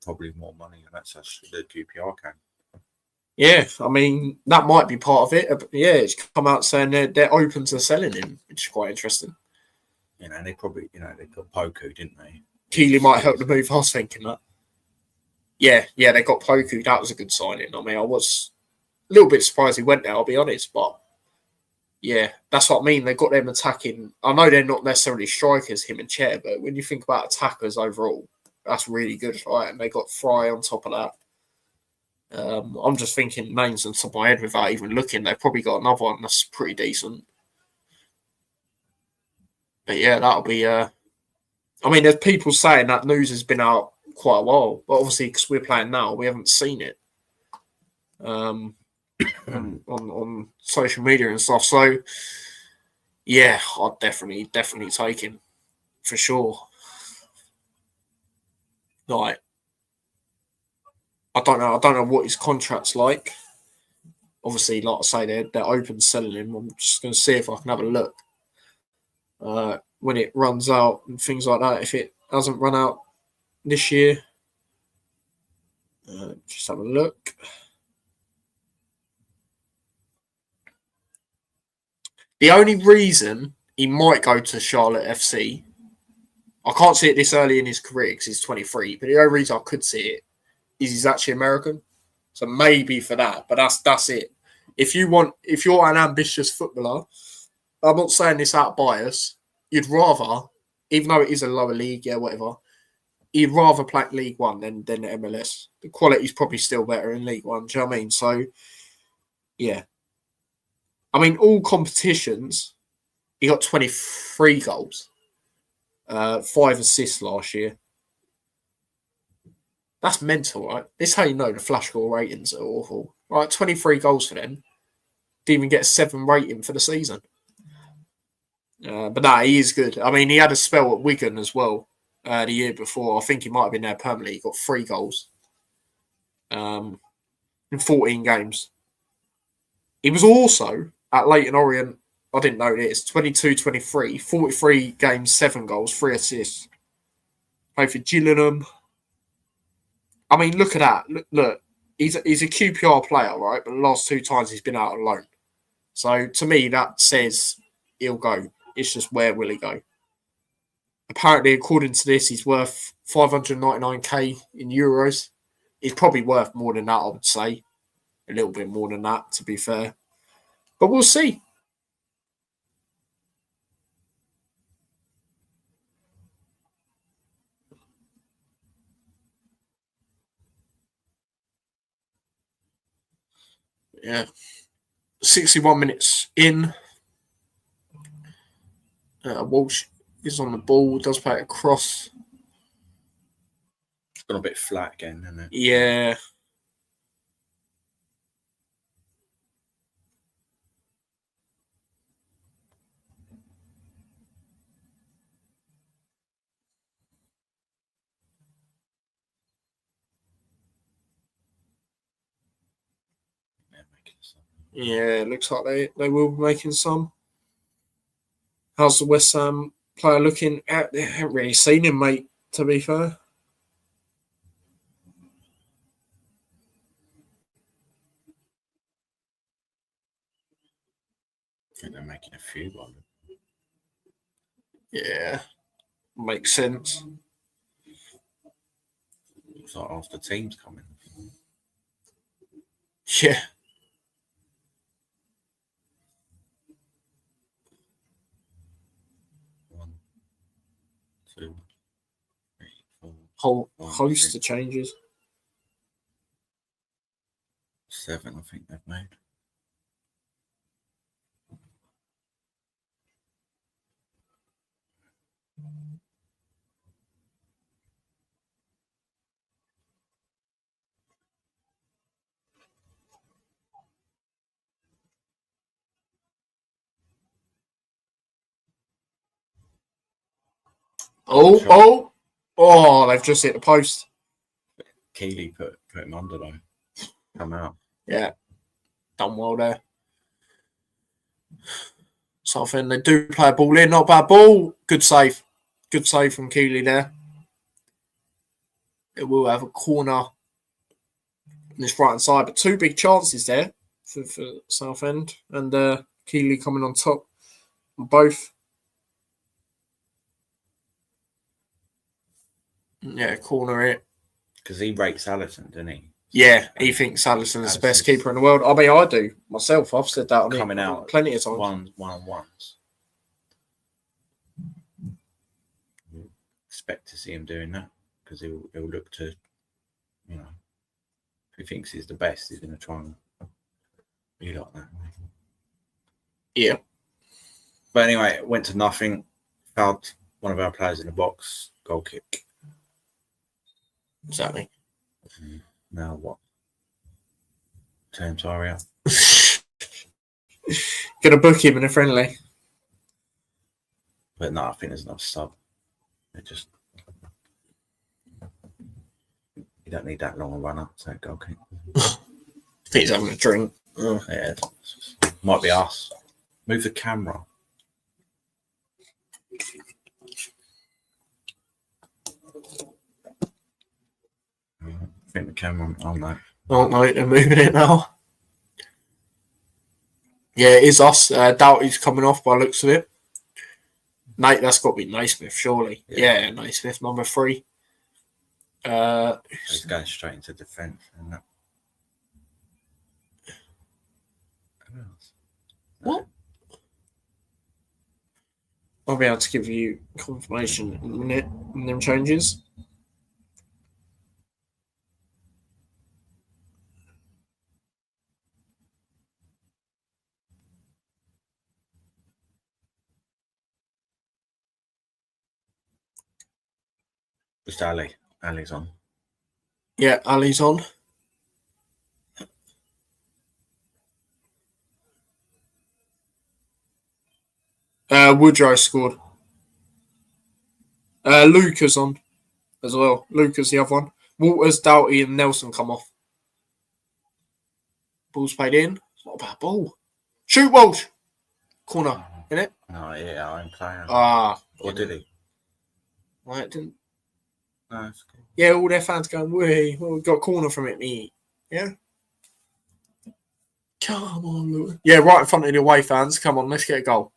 probably more money, and that's actually the QPR can. Yeah, I mean that might be part of it. Yeah, it's come out saying they're open to selling him, which is quite interesting. And they probably they got Poku, didn't they? Keeley might help the move. I was thinking that. Yeah, they got Poku. That was a good signing. I mean, I was a little bit surprised he went there, I'll be honest, but yeah, that's what I mean. They got them attacking. I know they're not necessarily strikers, him and Chair, but when you think about attackers overall, that's really good, right? And they got Fry on top of that. I'm just thinking names on top of my head without even looking. They've probably got another one that's pretty decent. But yeah, that'll be. I mean, there's people saying that news has been out quite a while, but obviously because we're playing now, we haven't seen it on social media and stuff. So yeah, I'd definitely take him for sure. Like, I don't know what his contract's like. Obviously, like I say, they're open selling him. I'm just going to see if I can have a look when it runs out and things like that. If it hasn't run out this year, just have a look. The only reason he might go to Charlotte FC, I can't see it this early in his career because he's 23, but the only reason I could see it is he's actually American. So maybe for that, but that's it. If you're an ambitious footballer, I'm not saying this out of bias, you'd rather, even though it is a lower league, yeah, whatever, you'd rather play League One than the MLS. The quality's probably still better in League One, do you know what I mean? So, yeah. I mean, all competitions, he got 23 goals, 5 assists last year. That's mental, right? This is how you know the flash score ratings are awful. Right, 23 goals for them. Didn't even get a 7 rating for the season. But no, he is good. I mean, he had a spell at Wigan as well the year before. I think he might have been there permanently. He got 3 goals in 14 games. He was also at Leighton Orient. I didn't know this. 22-23, 43 games, 7 goals, 3 assists. Played for Gillingham. I mean, look at that. Look, he's a QPR player, right? But the last 2 times he's been out on loan. So to me, that says he'll go. It's just where will he go? Apparently, according to this, he's worth 599k in euros. He's probably worth more than that, I would say. A little bit more than that, to be fair. But we'll see. Yeah. 61 minutes in. Walsh is on the ball, does play it across. It's gone a bit flat again, hasn't it? Yeah. Yeah, it looks like they will be making some. How's the West Ham player looking? I haven't really seen him, mate, to be fair. I think they're making a few by them. Yeah, makes sense. So after teams coming. Yeah. One, two, three, four, Whole five, host six, of changes. 7, I think they've made. Oh, they've just hit the post. Keeley put him under though. Come out. Yeah. Done well there. Southend, they do play a ball in. Not a bad ball. Good save. Good save from Keeley there. It will have a corner on this right hand side, but 2 big chances there for Southend. And Keeley coming on top on both. Yeah, corner it. Because he rates Allison, doesn't he? Yeah, he thinks Allison's the best keeper in the world. I mean, I do myself. I've said that on coming out plenty of times. One-on-ones. Expect to see him doing that because he'll look to, if he thinks he's the best, he's going to try and be like that. Yeah. But anyway, it went to nothing. Fouled one of our players in the box. Goal kick. Exactly. Now what? Turn Tari out. Gonna book him in a friendly. But no, I think there's enough sub. It just you don't need that long a run up to that goal kick. I think he's having a drink. Oh. Yeah, might be us. Move the camera. I think the camera. Oh no. Oh no, they're moving it now. Yeah, it is us. Doughty's coming off by the looks of it. Nate, that's got to be Naismith, surely. Yeah, Naismith, number 3. He's going straight into defence. What? I'll be able to give you confirmation in a minute on them changes. Just Ali. Ali's on. Yeah, Ali's on. Woodrow scored. Luca's on as well. Luca's the other one. Walters, Doughty, and Nelson come off. Ball's played in. It's not a bad ball. Shoot, Walsh. Corner, innit? Oh, yeah, I'm playing. Or did he? Well, it didn't. No, it's cool. Yeah, all their fans going, wee. Well, we got a corner from it, me. Yeah? Come on, Luton. Yeah, right in front of the away fans. Come on, let's get a goal.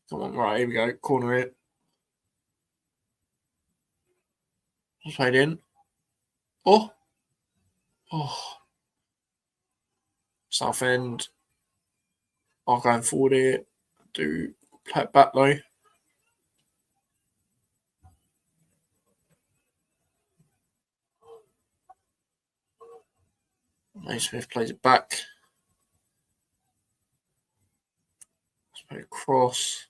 Come on, right, here we go. Corner it. Played in. Oh. Southend are going forward here. Do play it back though. Naismith plays it back. Let's play it across.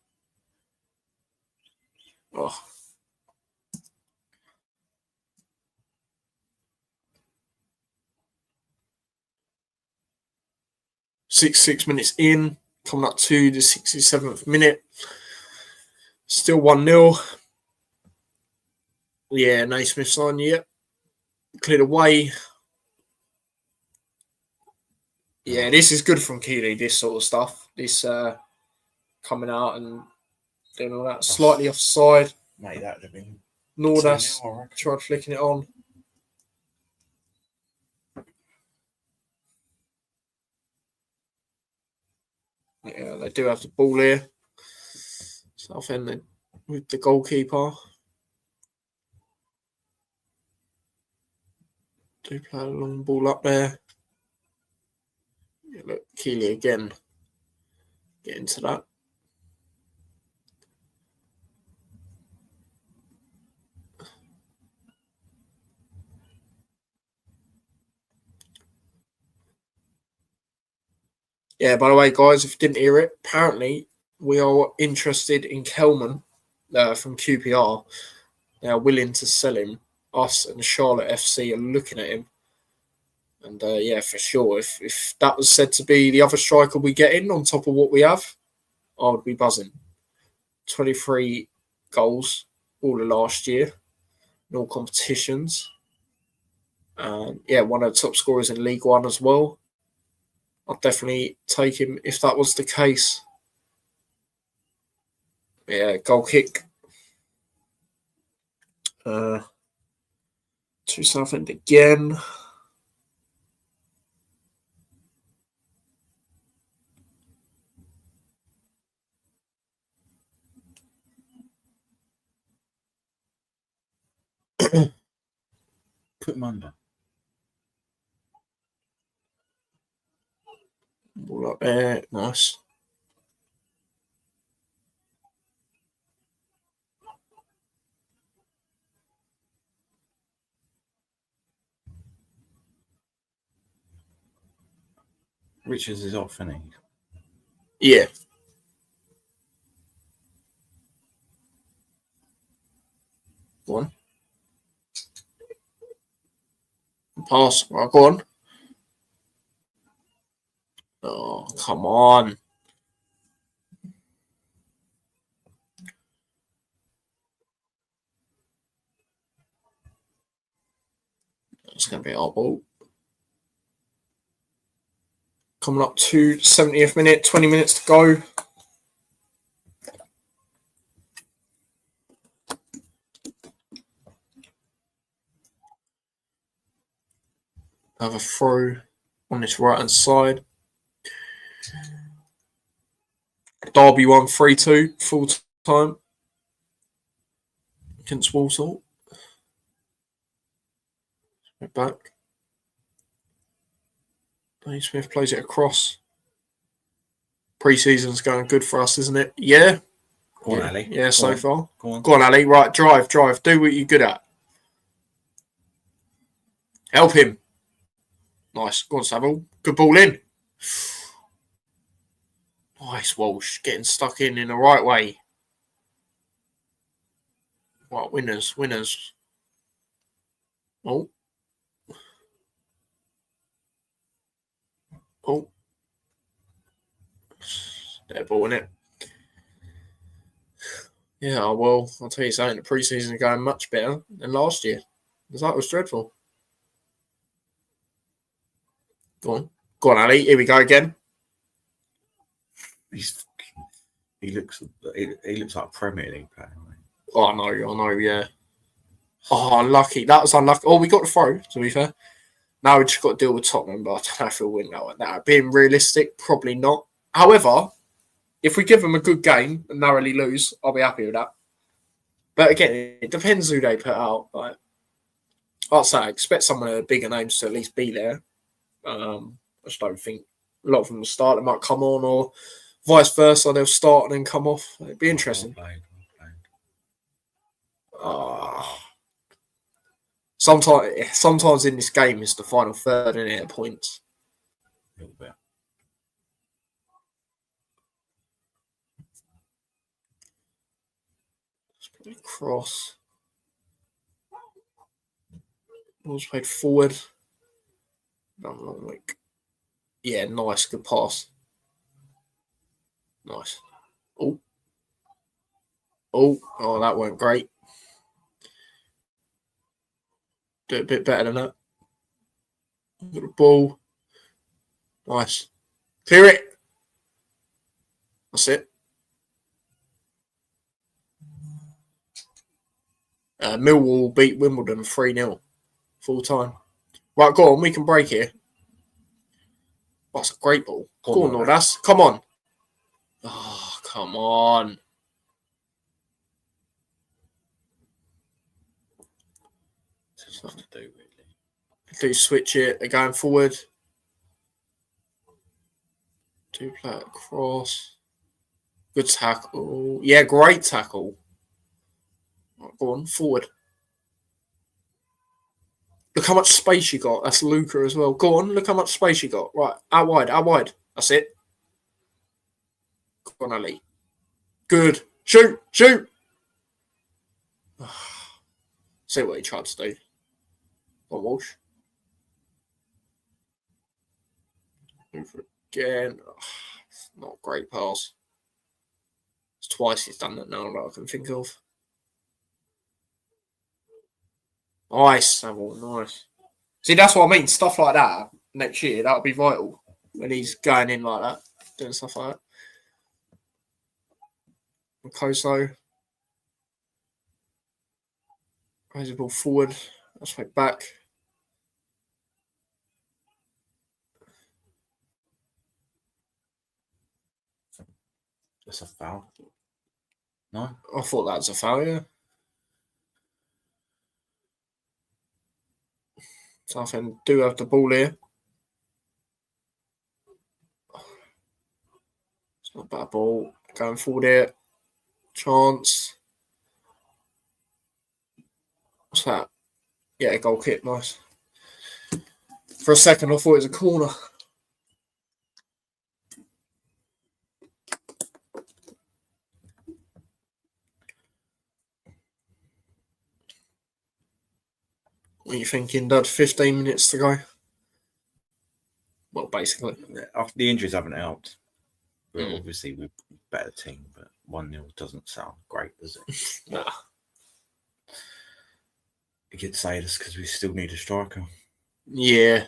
Oh. Six minutes in, coming up to the 67th minute. Still 1-0. Yeah, Naismith's on, yep. Cleared away. Yeah, this is good from Keeley, this sort of stuff. This coming out and doing all that. Slightly offside. Mate, that would have been... Nordas tried flicking it on. They do have the ball here. Southend with the goalkeeper. Do play a long ball up there. Yeah, look, Keeley again. Get into that. Yeah, by the way, guys, if you didn't hear it, apparently we are interested in Kelman from QPR. They are willing to sell him. Us and Charlotte FC are looking at him. And yeah, for sure, if that was said to be the other striker we get in on top of what we have, I would be buzzing. 23 goals all of last year in all competitions. Yeah, one of the top scorers in League One as well. I'd definitely take him if that was the case. Yeah, goal kick. To Southend again. Put him under. Ball up there. Nice. Richards is off, isn't he? Yeah. Go on. Pass. Right, go on. Oh, come on. It's going to be our ball. Coming up to 70th minute, 20 minutes to go. Have a throw on this right hand side. Derby won 3-2 full time against Walsall. Back. Danny Smith plays it across. Pre-season's going good for us, isn't it? Yeah. Go on, Ali. Yeah, so far. Go on, Ali. Right, drive. Do what you're good at. Help him. Nice. Go on, Saville. Good ball in. Nice, Walsh. Getting stuck in the right way. Right, winners. Oh. Dead ball, in it. Yeah, well, I'll tell you something. The pre-season is going much better than last year. That was dreadful. Go on, Ali. Here we go again. He looks like a Premier League player. Oh, I know, yeah. Oh, unlucky. That was unlucky. Oh, we got the throw, to be fair. Now we just got to deal with Tottenham, but I don't know if we'll win that one. Now, being realistic, probably not. However, if we give them a good game and narrowly lose, I'll be happy with that. But again, it depends who they put out. Like, I'll say I expect some of the bigger names to at least be there. I just don't think a lot of them will start. They might come on, or vice versa. They'll start and then come off. It'd be interesting. Sometimes in this game, it's the final third and it points. A little bit. Cross. Ball's played forward. Yeah, nice. Good pass. Nice. Oh, that weren't great. Do it a bit better than that. Got the ball. Nice. Clear it. That's it. Millwall beat Wimbledon 3-0 full time. Right, go on. We can break here. Oh, that's a great ball. Go on, Nordas. Come on. Oh, come on. There's nothing to do, really. Do switch it. They're going forward. Do play it across. Good tackle. Yeah, great tackle. Right, go on, forward. Look how much space you got. That's Luca as well. Go on, look how much space you got. Right, out wide, out wide. That's it. Go on, Ali. Good. Shoot, shoot. See what he tried to do. Go on, Walsh. Over again. Oh, not a great pass. It's twice he's done that now that I can think of. Nice, Savile, nice. See, that's what I mean. Stuff like that next year, that would be vital when he's going in like that, doing stuff like that. Koso. Raise the ball forward. Let's make back. That's a foul. No? I thought that was a foul, yeah. Southend do have the ball here. It's not a bad ball. Going forward here. Chance. What's that? Yeah, goal kick. Nice. For a second, I thought it was a corner. What are you thinking, Dad? 15 minutes to go? Well, basically. The injuries haven't helped. But obviously, we're a better team, but 1-0 doesn't sound great, does it? Nah. You could say this because we still need a striker. Yeah.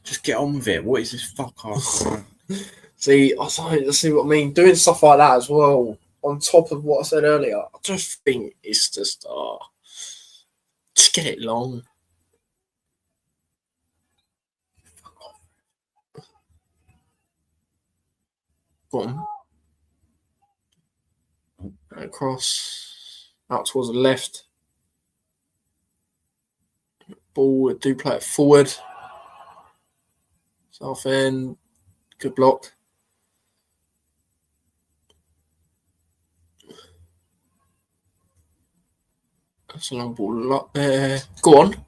Just get on with it. What is this fuck off? See, see what I mean. Doing stuff like that as well, on top of what I said earlier, I just think it's just get it long. Go on. Across. Out towards the left. Ball, do play it forward. Southend. Good block. That's a long ball up there. Go on.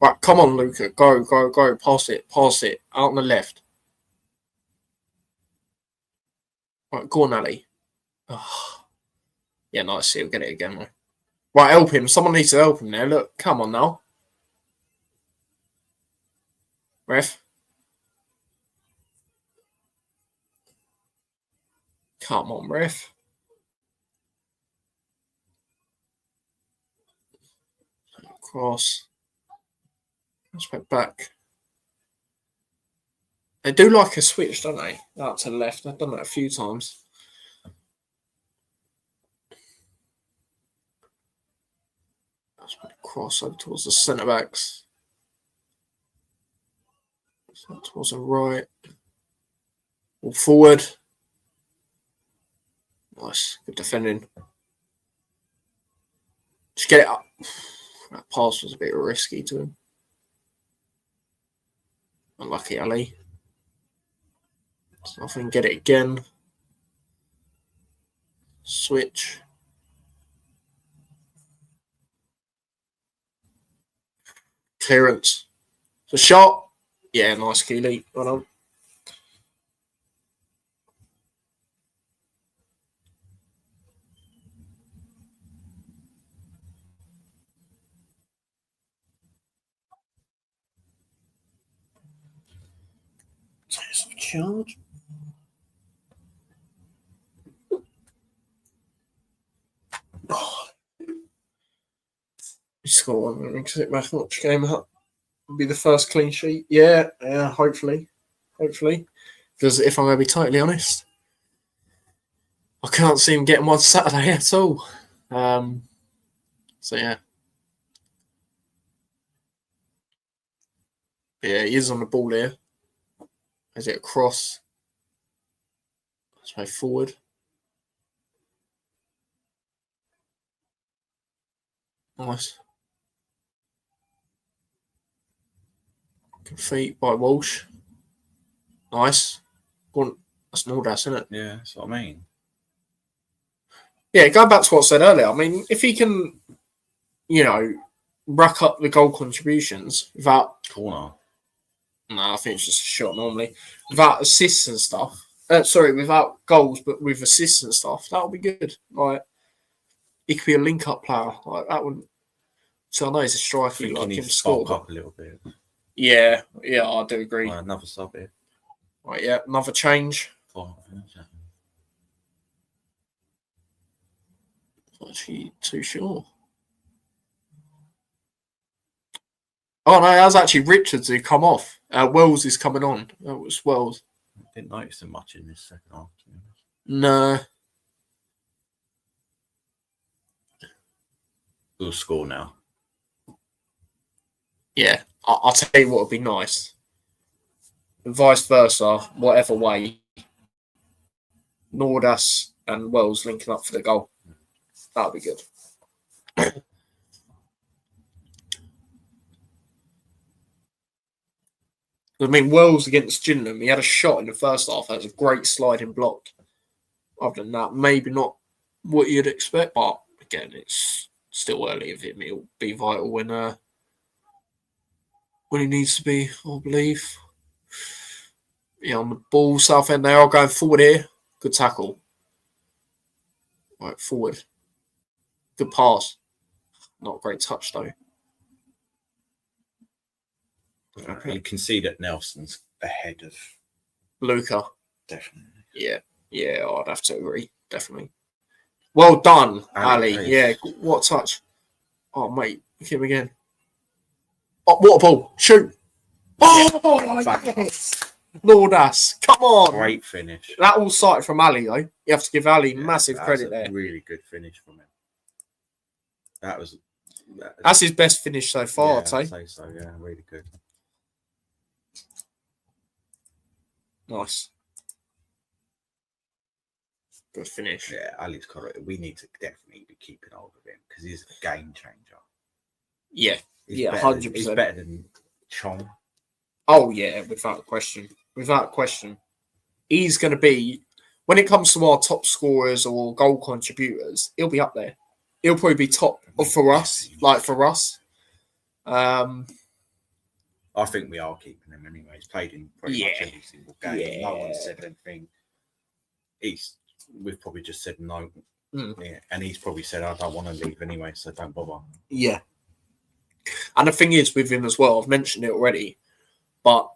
Right, come on, Luca. Go, go, go. Pass it, pass it. Out on the left. Right, go on, Ali. Oh. Yeah, nice. He'll get it again, though. Right, help him. Someone needs to help him there. Look, come on now. Ref. Come on, ref. Cross. Let's put back. They do like a switch, don't they? Out to the left. I've done that a few times. Let's put a cross over towards the centre backs. Towards the right. All forward. Nice. Good defending. Just get it up. That pass was a bit risky to him. Unlucky, Ali. Nothing. Get it again. Switch. Clearance. The shot. Yeah, nice, Keeley. Well done. Charge. Oh. Score one. Sit back and watch the game. That'll be the first clean sheet. Yeah, hopefully. Hopefully. Because if I'm going to be totally honest, I can't see him getting one Saturday at all. So, yeah. Yeah, he is on the ball here. Is it a cross? Let's play forward. Nice. Good feet by Walsh. Nice. Go on. That's Nordas, isn't it? Yeah, that's what I mean. Yeah, going back to what I said earlier, I mean, if he can, rack up the goal contributions without... Corner. No, I think it's just a shot normally. Without assists and stuff. Without goals, but with assists and stuff, that would be good. Like, he could be a link-up player. Like, that would... So I know he's a striker. I think like he him needs to score. spark up a little bit. Yeah, I do agree. Another sub here. Right, yeah, another change. Not actually too sure. Oh no, that was actually Richards who come off. Wells is coming on. That was Wells. Didn't notice him much in this second half. No. We'll score now. Yeah, I'll tell you what would be nice. Vice versa, whatever way. Nordas and Wells linking up for the goal. That would be good. I mean, Wells against Gillingham, he had a shot in the first half. That was a great sliding block. Other than that, maybe not what you'd expect, but again, it's still early of him. He'll be vital when he needs to be, I believe. Yeah, on the ball, Southend, they are going forward here. Good tackle. Right, forward. Good pass. Not a great touch, though. Okay. You can see that Nelson's ahead of Luca. Definitely. Yeah, I'd have to agree. Definitely. Well done, Ali. Yeah, what touch. Oh, mate, look at him again. Oh, what a ball. Shoot. Oh, yes. Nordas. Come on. Great finish. That all started from Ali, though. You have to give Ali massive credit there. Really good finish from him. That's his best finish so far, I'd say. I'd say so, yeah. Really good. Nice. Good finish. Yeah, Ali's correct. We need to definitely be keeping hold of him because he's a game changer. Yeah. He's 100%. He's better than Chong. Oh, yeah, without question. Without question. He's going to be, when it comes to our top scorers or goal contributors, he'll be up there. He'll probably be top for us. I think we are keeping him anyway. He's played in pretty much every single game. Yeah. No one said anything. We've probably just said no. Yeah, and he's probably said, I don't want to leave anyway, so don't bother. Yeah. And the thing is with him as well, I've mentioned it already, but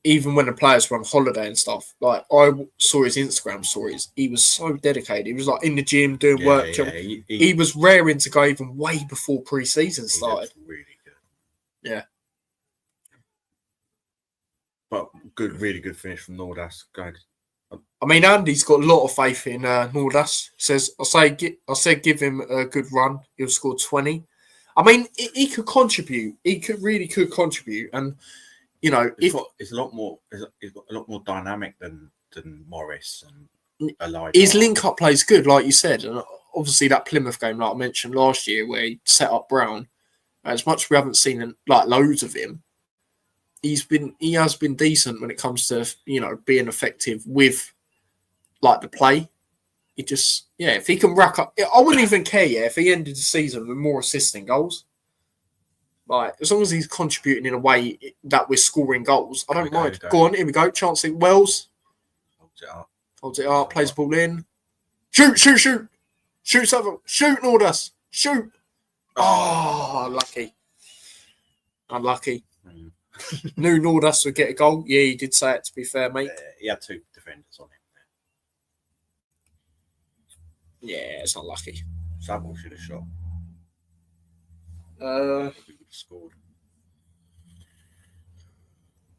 even when the players were on holiday and stuff, like I saw his Instagram stories, he was so dedicated. He was like in the gym doing work. Yeah, he was raring to go even way before pre-season started. Really good. Yeah. But really good finish from Nordas. Good. I mean, Andy's got a lot of faith in Nordas. Says, I said, give him a good run. He'll score 20. I mean, he could contribute. He really could contribute, and it's a lot more. He's got a lot more dynamic than Morris and Elijah. His link-up play is good, like you said, and obviously that Plymouth game, like I mentioned last year, where he set up Brown. As much as we haven't seen like loads of him, he has been decent when it comes to being effective with like the play. It just if he can rack up, I wouldn't even care if he ended the season with more assists than goals. Like as long as he's contributing in a way that we're scoring goals, I don't mind. Go on, here we go. Chancing Wells holds it up, plays the ball in. Shoot, Southend. Shoot, Nordas. Shoot. Oh, unlucky. Knew Nordas would get a goal. Yeah, he did say it, to be fair, mate. He had two defenders on him there. Yeah, it's unlucky. Saville should have shot. We would have scored.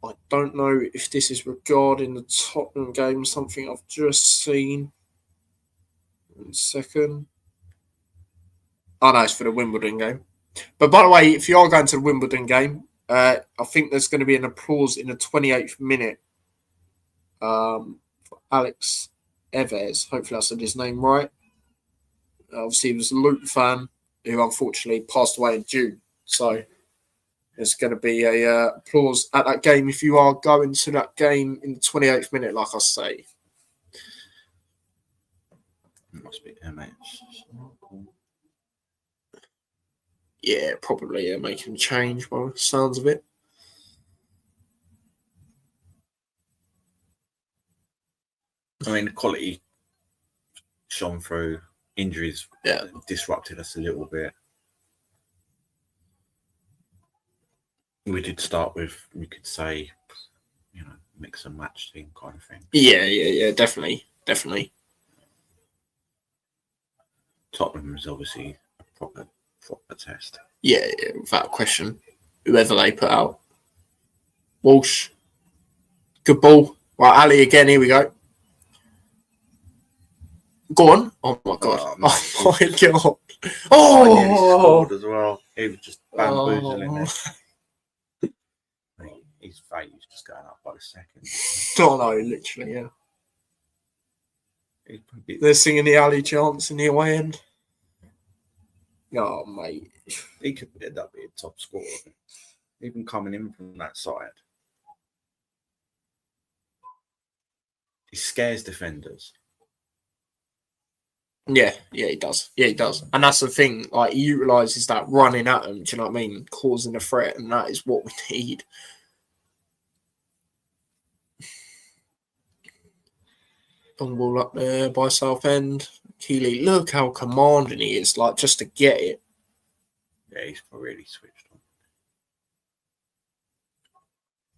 I don't know if this is regarding the Tottenham game, something I've just seen. 1 second. Oh, no, it's for the Wimbledon game. But by the way, if you are going to the Wimbledon game, I think there's going to be an applause in the 28th minute for Alex Eves. Hopefully I said his name right. Obviously, he was a Luton fan who unfortunately passed away in June. So there's going to be a applause at that game if you are going to that game in the 28th minute, like I say. It must be MH. Yeah, probably making a change by the sounds of it. I mean, the quality shone through. Injuries disrupted us a little bit. We did start with, we could say, mix and match team kind of thing. Yeah, definitely. Tottenham is obviously a proper test. Yeah, without question. Whoever they put out. Walsh. Good ball. Right, Ali again. Here we go. Go on. Oh, my God. Oh, my God. Oh! He scored as well. He was just bamboozling it. His fate was just going up by the second. Oh, no, literally, yeah. They're singing the Ali chants in the away end. Oh, mate. He could end up being top scorer. Even coming in from that side. He scares defenders. Yeah, he does. And that's the thing. Like, he utilises that running at them, do you know what I mean? Causing a threat, and that is what we need. Long ball up there by Southend. Keeley, look how commanding he is, like, just to get it. Yeah, he's really switched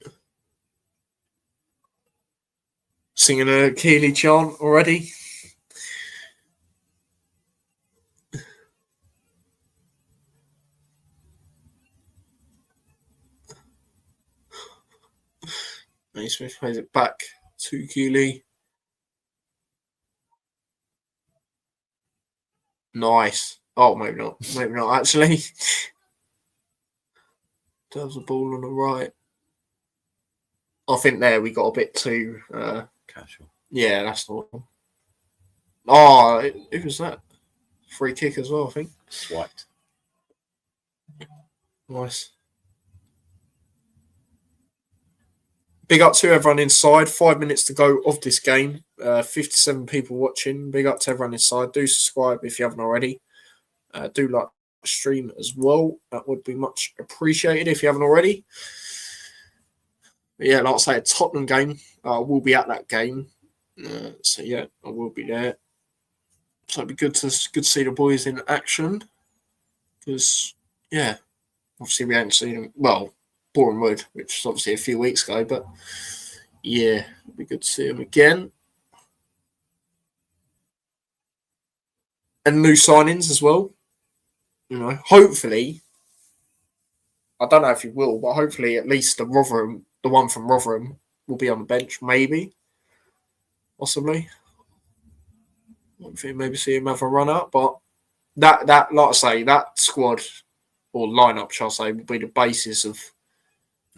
on. Singing a Keeley chant already. Smith plays it back to Keeley. Nice. Oh, maybe not. Maybe not, actually. There's a ball on the right. I think there we got a bit too... casual. Yeah, that's the one. Oh, who was that? Free kick as well, I think. Swiped. Nice. Big up to everyone inside. 5 minutes to go of this game. 57 people watching. Big up to everyone inside. Do subscribe if you haven't already. Do like the stream as well. That would be much appreciated if you haven't already. But yeah, like I say, a Tottenham game. We'll be at that game. So yeah, I will be there. So it'd be good to see the boys in action. Because, yeah, obviously we haven't seen them. Well, Boreham Wood, which was obviously a few weeks ago, but yeah, it'd be good to see them again. And new signings as well. Hopefully, I don't know if he will, but hopefully at least the one from Rotherham will be on the bench, maybe. Possibly. Maybe see him have a run up, but that like I say, that squad or lineup, shall I say, will be the basis of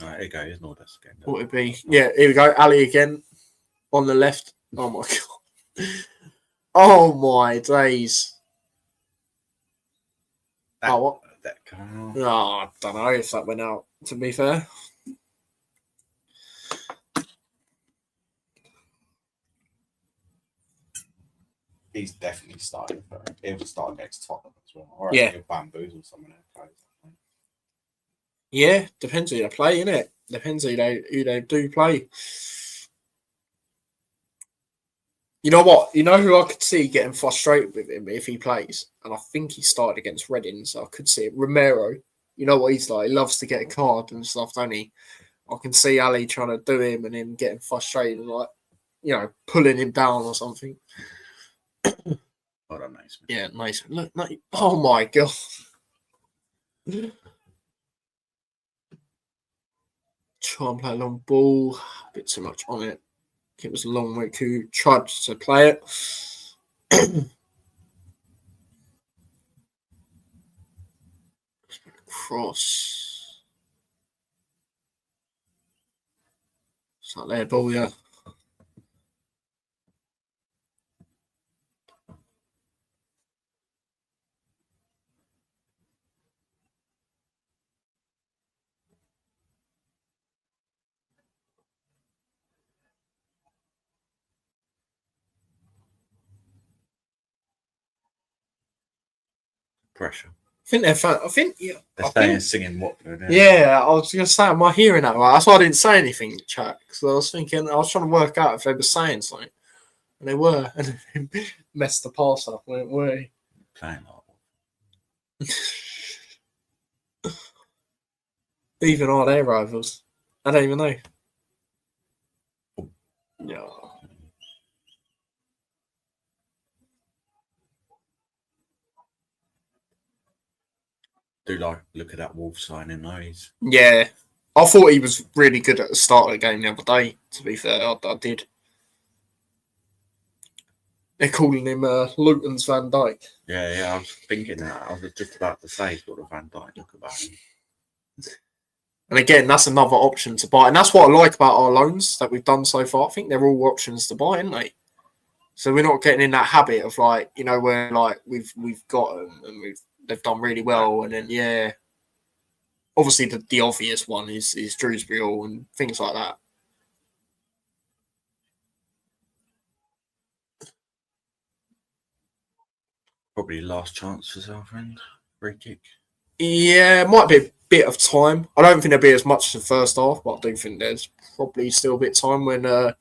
There you go. Here's Nordas again. What would it be? Yeah, here we go. Ali again on the left. Oh my God. Oh my days. What? I don't know if that went out, to be fair. He's definitely starting for it. He'll start against Tottenham as well. Or bamboozle someone else. Yeah, depends who they play, innit? Depends who they do play. You know what? You know who I could see getting frustrated with him if he plays? And I think he started against Reading, so I could see it. Romero, you know what he's like? He loves to get a card and stuff, don't he? I can see Ali trying to do him and him getting frustrated and, like, pulling him down or something. Well done, Naismith. Yeah, nice. Look, oh my God. Try and play a long ball. A bit too much on it. It was a long way to try to play it. Cross. It's not their ball, yeah. Pressure. I think they're fan. I think, yeah. They're I staying think, singing Watford. yeah, I was going to say, am I hearing that right? That's why I didn't say anything, chat. Because I was thinking, I was trying to work out if they were saying something. And they were. And they messed the pass up, weren't we? Playing like Even are their rivals? I don't even know. Yeah. do like look at that Wolves signing though. Yeah. I thought he was really good at the start of the game the other day, to be fair. I did. They're calling him Luton's Van Dijk. Yeah, I was thinking that. I was just about to say sort of Van Dijk look about him. And again, that's another option to buy. And that's what I like about our loans that we've done so far. I think they're all options to buy, aren't they? So we're not getting in that habit of like, you know, where like we've got them and they've done really well. And then, yeah, obviously the obvious one is Drewsbury and things like that. Probably last chance for Southend. Free kick. Yeah, it might be a bit of time. I don't think there'll be as much as the first half, but I do think there's probably still a bit of time when, when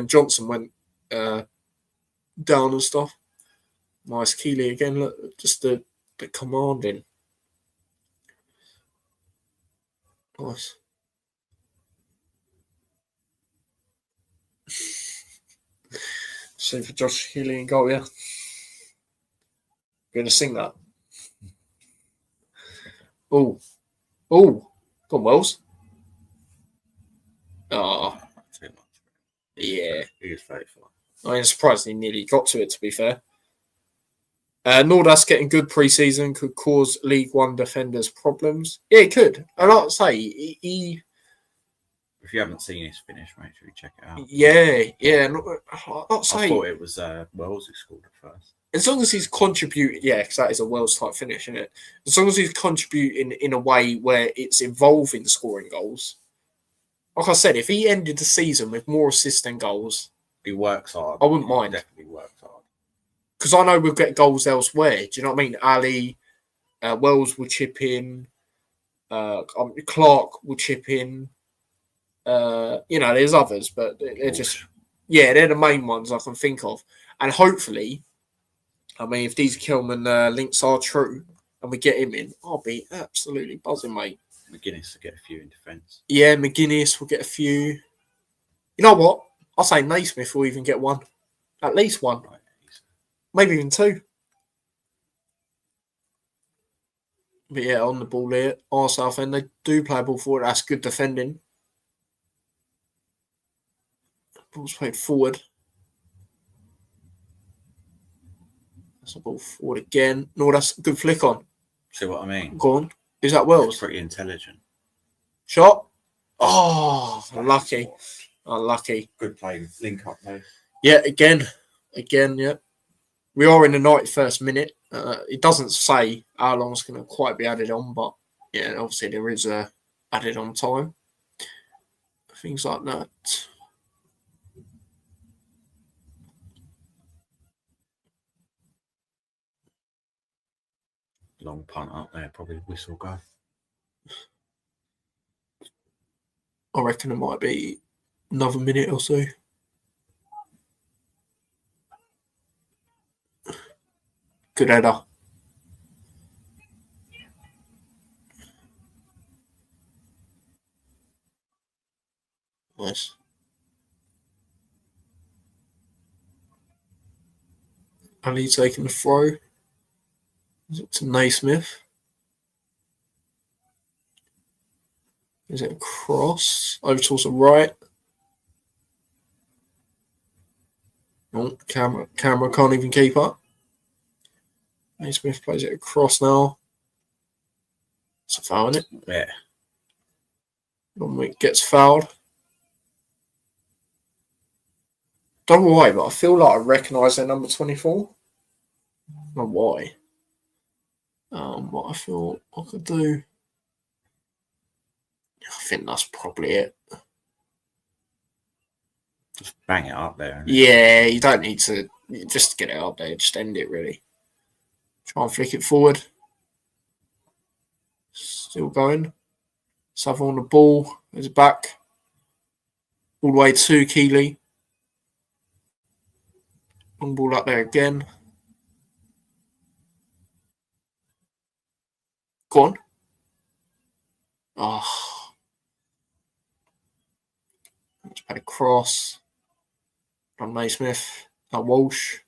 Johnson went down and stuff. Nice Keeley again. Look, just the commanding. Nice. So for Josh Keeley and goal, yeah. Going to sing that. Oh, gone Wells. Oh, Too much. yeah. He is faithful. I'm surprised he nearly got to it, to be fair. Nordas getting good pre-season could cause League One defenders problems. Yeah, it could. And I'll say, he If you haven't seen his finish, make sure you check it out. yeah. I'll say, I thought it was Wells who scored at first. As long as he's contributing, yeah, because that is a Wells type finish, isn't it? As long as he's contributing in a way where it's involving scoring goals. Like I said, if he ended the season with more assists than goals, He works hard. I wouldn't mind. Definitely works hard. Because I know we'll get goals elsewhere. Do you know what I mean? Ali, Wells will chip in. Clark will chip in. There's others, but they're just, they're the main ones I can think of. And hopefully, I mean, if these Kilman links are true and we get him in, I'll be absolutely buzzing, mate. McGuinness will get a few in defence. Yeah, McGuinness will get a few. You know what? I'll say Naismith will even get one. At least one. Right. Maybe even two. But yeah, on the ball here, our Southend, they do play a ball forward. That's good defending. Ball's played forward. That's a ball forward again. No, that's a good flick on. See what I mean? Go on. Is that Wells? Pretty intelligent. Shot. Oh, unlucky. Unlucky. Good play. Link up though. Yeah, again, yeah. We are in the 91st minute. It doesn't say how long it's going to quite be added on, but yeah, obviously there is a added on time. Things like that. Long punt up there, probably whistle go. I reckon it might be another minute or so. Good header. Nice. Ali taking the throw. Is it to Naismith? Is it a cross? Over towards the right. Oh, camera can't even keep up. Naismith plays it across now. It's a foul, isn't it? Yeah. Dominic gets fouled. Don't know why, but I feel like I recognise their number 24. Don't know why. What I feel I could do. I think that's probably it. Just bang it up there. Yeah, you don't need to just get it up there. Just end it, really. Try and flick it forward. Still going. Southend on the ball. Is back. All the way to Keeley. Long ball up there again. Go on. Oh. Just had a cross. On Naismith. Not Walsh.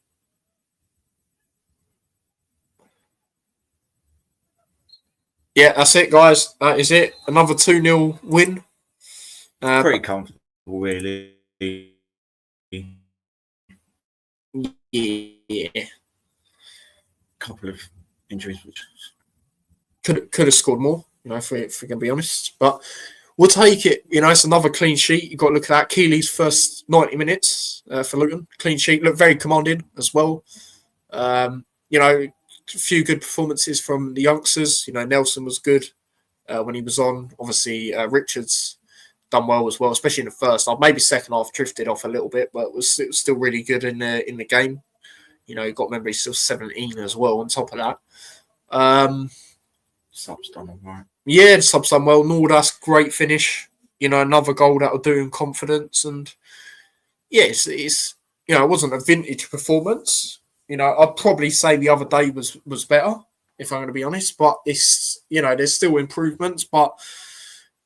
Yeah, that's it, guys. That is it. Another 2-0 win. Pretty comfortable, really. Yeah. Couple of injuries, which could have scored more, if we're going to be honest. But we'll take it. It's another clean sheet. You've got to look at that. Keeley's first 90 minutes for Luton. Clean sheet. Looked very commanding as well. A few good performances from the youngsters. Nelson was good when he was on. Obviously, Richards done well as well, especially in the first half. Maybe second half drifted off a little bit, but it was still really good in the game. You got to remember he's still 17 as well on top of that. subs done all right. Yeah, the subs done well. Nordas, great finish. Another goal that'll do him confidence. And yeah, it's it wasn't a vintage performance. I'd probably say the other day was better, if I'm going to be honest. But it's there's still improvements. But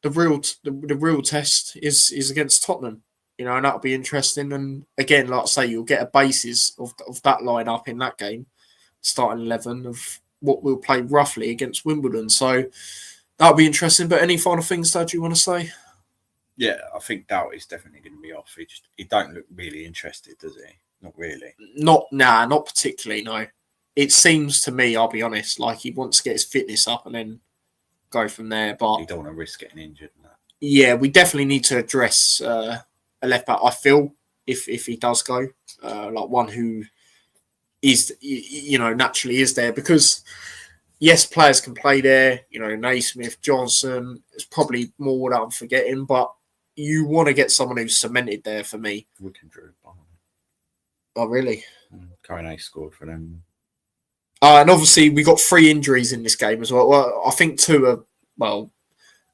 the real test is against Tottenham. And that'll be interesting. And again, like I say, you'll get a basis of that lineup in that game, starting 11 of what we'll play roughly against Wimbledon. So that'll be interesting. But any final things that you want to say? Yeah, I think Doughty's definitely going to be off. He don't look really interested, does he? Not really. Not particularly, no. It seems to me, I'll be honest, like he wants to get his fitness up and then go from there. But you don't want to risk getting injured. No. Yeah, we definitely need to address a left back, I feel, if he does go. Like one who is, naturally is there. Because, yes, players can play there. Naismith, Johnson, it's probably more that I'm forgetting. But you want to get someone who's cemented there for me. We can draw. Oh, really? Cornet scored for them. And obviously, we got 3 injuries in this game as well. Well, I think 2 are,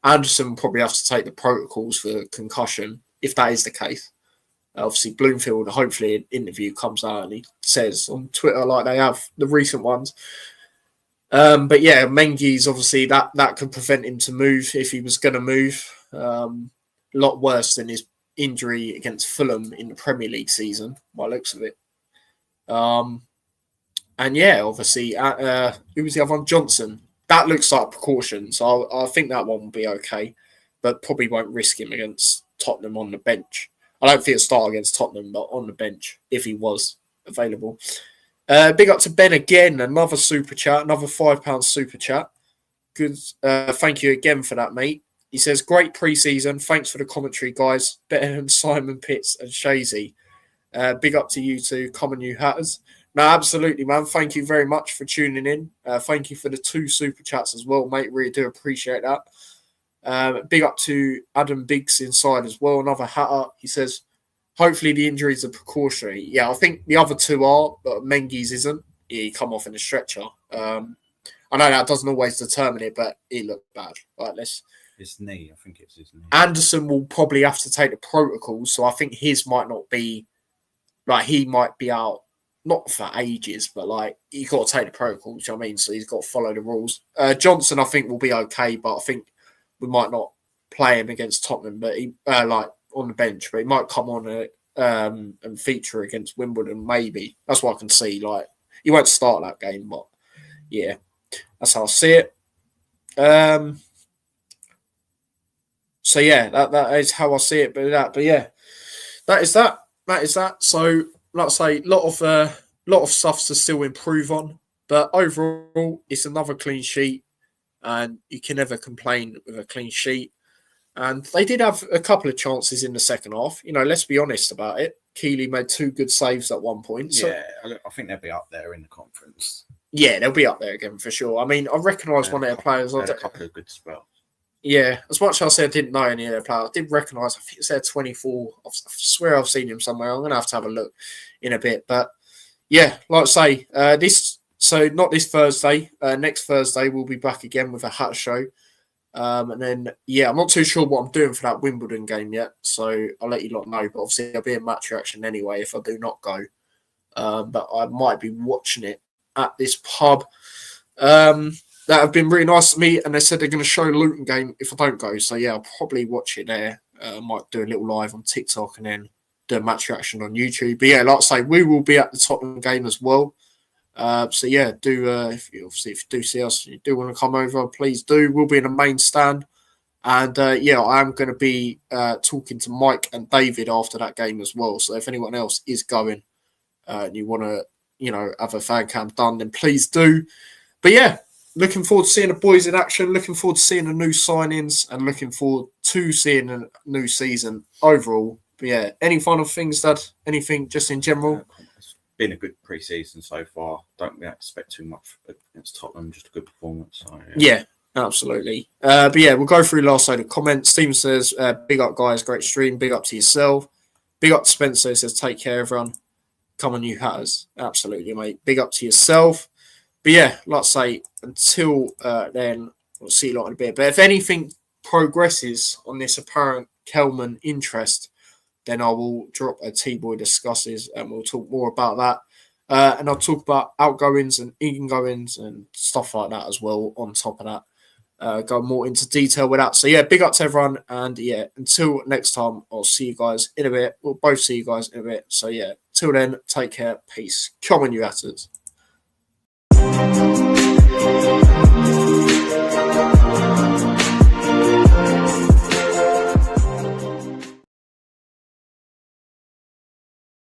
Anderson will probably have to take the protocols for concussion, if that is the case. Obviously, Bloomfield, hopefully an interview comes out and he says on Twitter, like they have the recent ones. But yeah, Mengi's obviously that could prevent him to move if he was going to move. A lot worse than his injury against Fulham in the Premier League season, by the looks of it. And yeah, obviously, who was the other one? Johnson. That looks like a precaution, so I think that one will be okay, but probably won't risk him against Tottenham on the bench. I don't think he'll start against Tottenham, but on the bench if he was available. Big up to Ben again, another super chat, another £5 super chat. Good, thank you again for that, mate. He says, great pre-season. Thanks for the commentary, guys. Better than Simon Pitts and Shazy. Big up to you two, common you hatters. No, absolutely, man. Thank you very much for tuning in. Thank you for the 2 super chats as well, mate. Really do appreciate that. Big up to Adam Biggs inside as well, another hatter. He says, hopefully the injuries are precautionary. Yeah, I think the other 2 are, but Mengi's isn't. He come off in a stretcher. I know that doesn't always determine it, but he looked bad. Right, his knee, I think it's his knee. Anderson will probably have to take the protocols, so I think his might not be, like, he might be out, not for ages, but, like, he's got to take the protocols, you know what I mean? So he's got to follow the rules. Johnson, I think, will be okay, but I think we might not play him against Tottenham, but he, like, on the bench, but he might come on and feature against Wimbledon, maybe. That's what I can see. Like, he won't start that game, but, yeah, that's how I see it. So yeah, that is how I see it. But yeah, that is that. So like I say, lot of stuff to still improve on. But overall, it's another clean sheet, and you can never complain with a clean sheet. And they did have a couple of chances in the second half. You know, let's be honest about it. Keeley made 2 good saves at one point. So, Yeah, I think they'll be up there in the conference. yeah, they'll be up there again for sure. I mean, I recognise one of their players. Had a couple of good spells. Yeah, as much as I said I didn't know any of their players, I did recognise, I think it's their 24. I swear I've seen him somewhere. I'm going to have a look in a bit. But yeah, like I say, not this Thursday. Next Thursday, we'll be back again with a hat show. And then, yeah, I'm not too sure what I'm doing for that Wimbledon game yet. So I'll let you lot know. But obviously, I'll be in match reaction anyway if I do not go. But I might be watching it at this pub. That have been really nice to me, and they said they're going to show Luton game if I don't go. So yeah, I'll probably watch it there. I might do a little live on TikTok and then do a match reaction on YouTube. But yeah, like I say, we will be at the Tottenham game as well. So yeah, if you do see us, you do want to come over, please do. We'll be in the main stand, and yeah, I am going to be talking to Mike and David after that game as well. So if anyone else is going and you want to, have a fan cam done, then please do. But yeah. Looking forward to seeing the boys in action, looking forward to seeing the new signings, and looking forward to seeing a new season overall. But yeah, any final things, anything just in general? It's been a good pre-season so far. Don't expect too much against Tottenham, just a good performance. So, yeah, absolutely. But yeah, we'll go through last load of comments. Steven says, big up guys, great stream, big up to yourself. Big up to Spencer, says, take care everyone. Come on, you hatters. Absolutely, mate. Big up to yourself. But yeah, like I say, until then, we'll see you lot in a bit. But if anything progresses on this apparent Kelman interest, then I will drop a T-Boy Discusses and we'll talk more about that. And I'll talk about outgoings and ingoings and stuff like that as well on top of that. Go more into detail with that. So yeah, big up to everyone. And yeah, until next time, I'll see you guys in a bit. We'll both see you guys in a bit. So yeah, till then, take care. Peace. Come on, you hatters.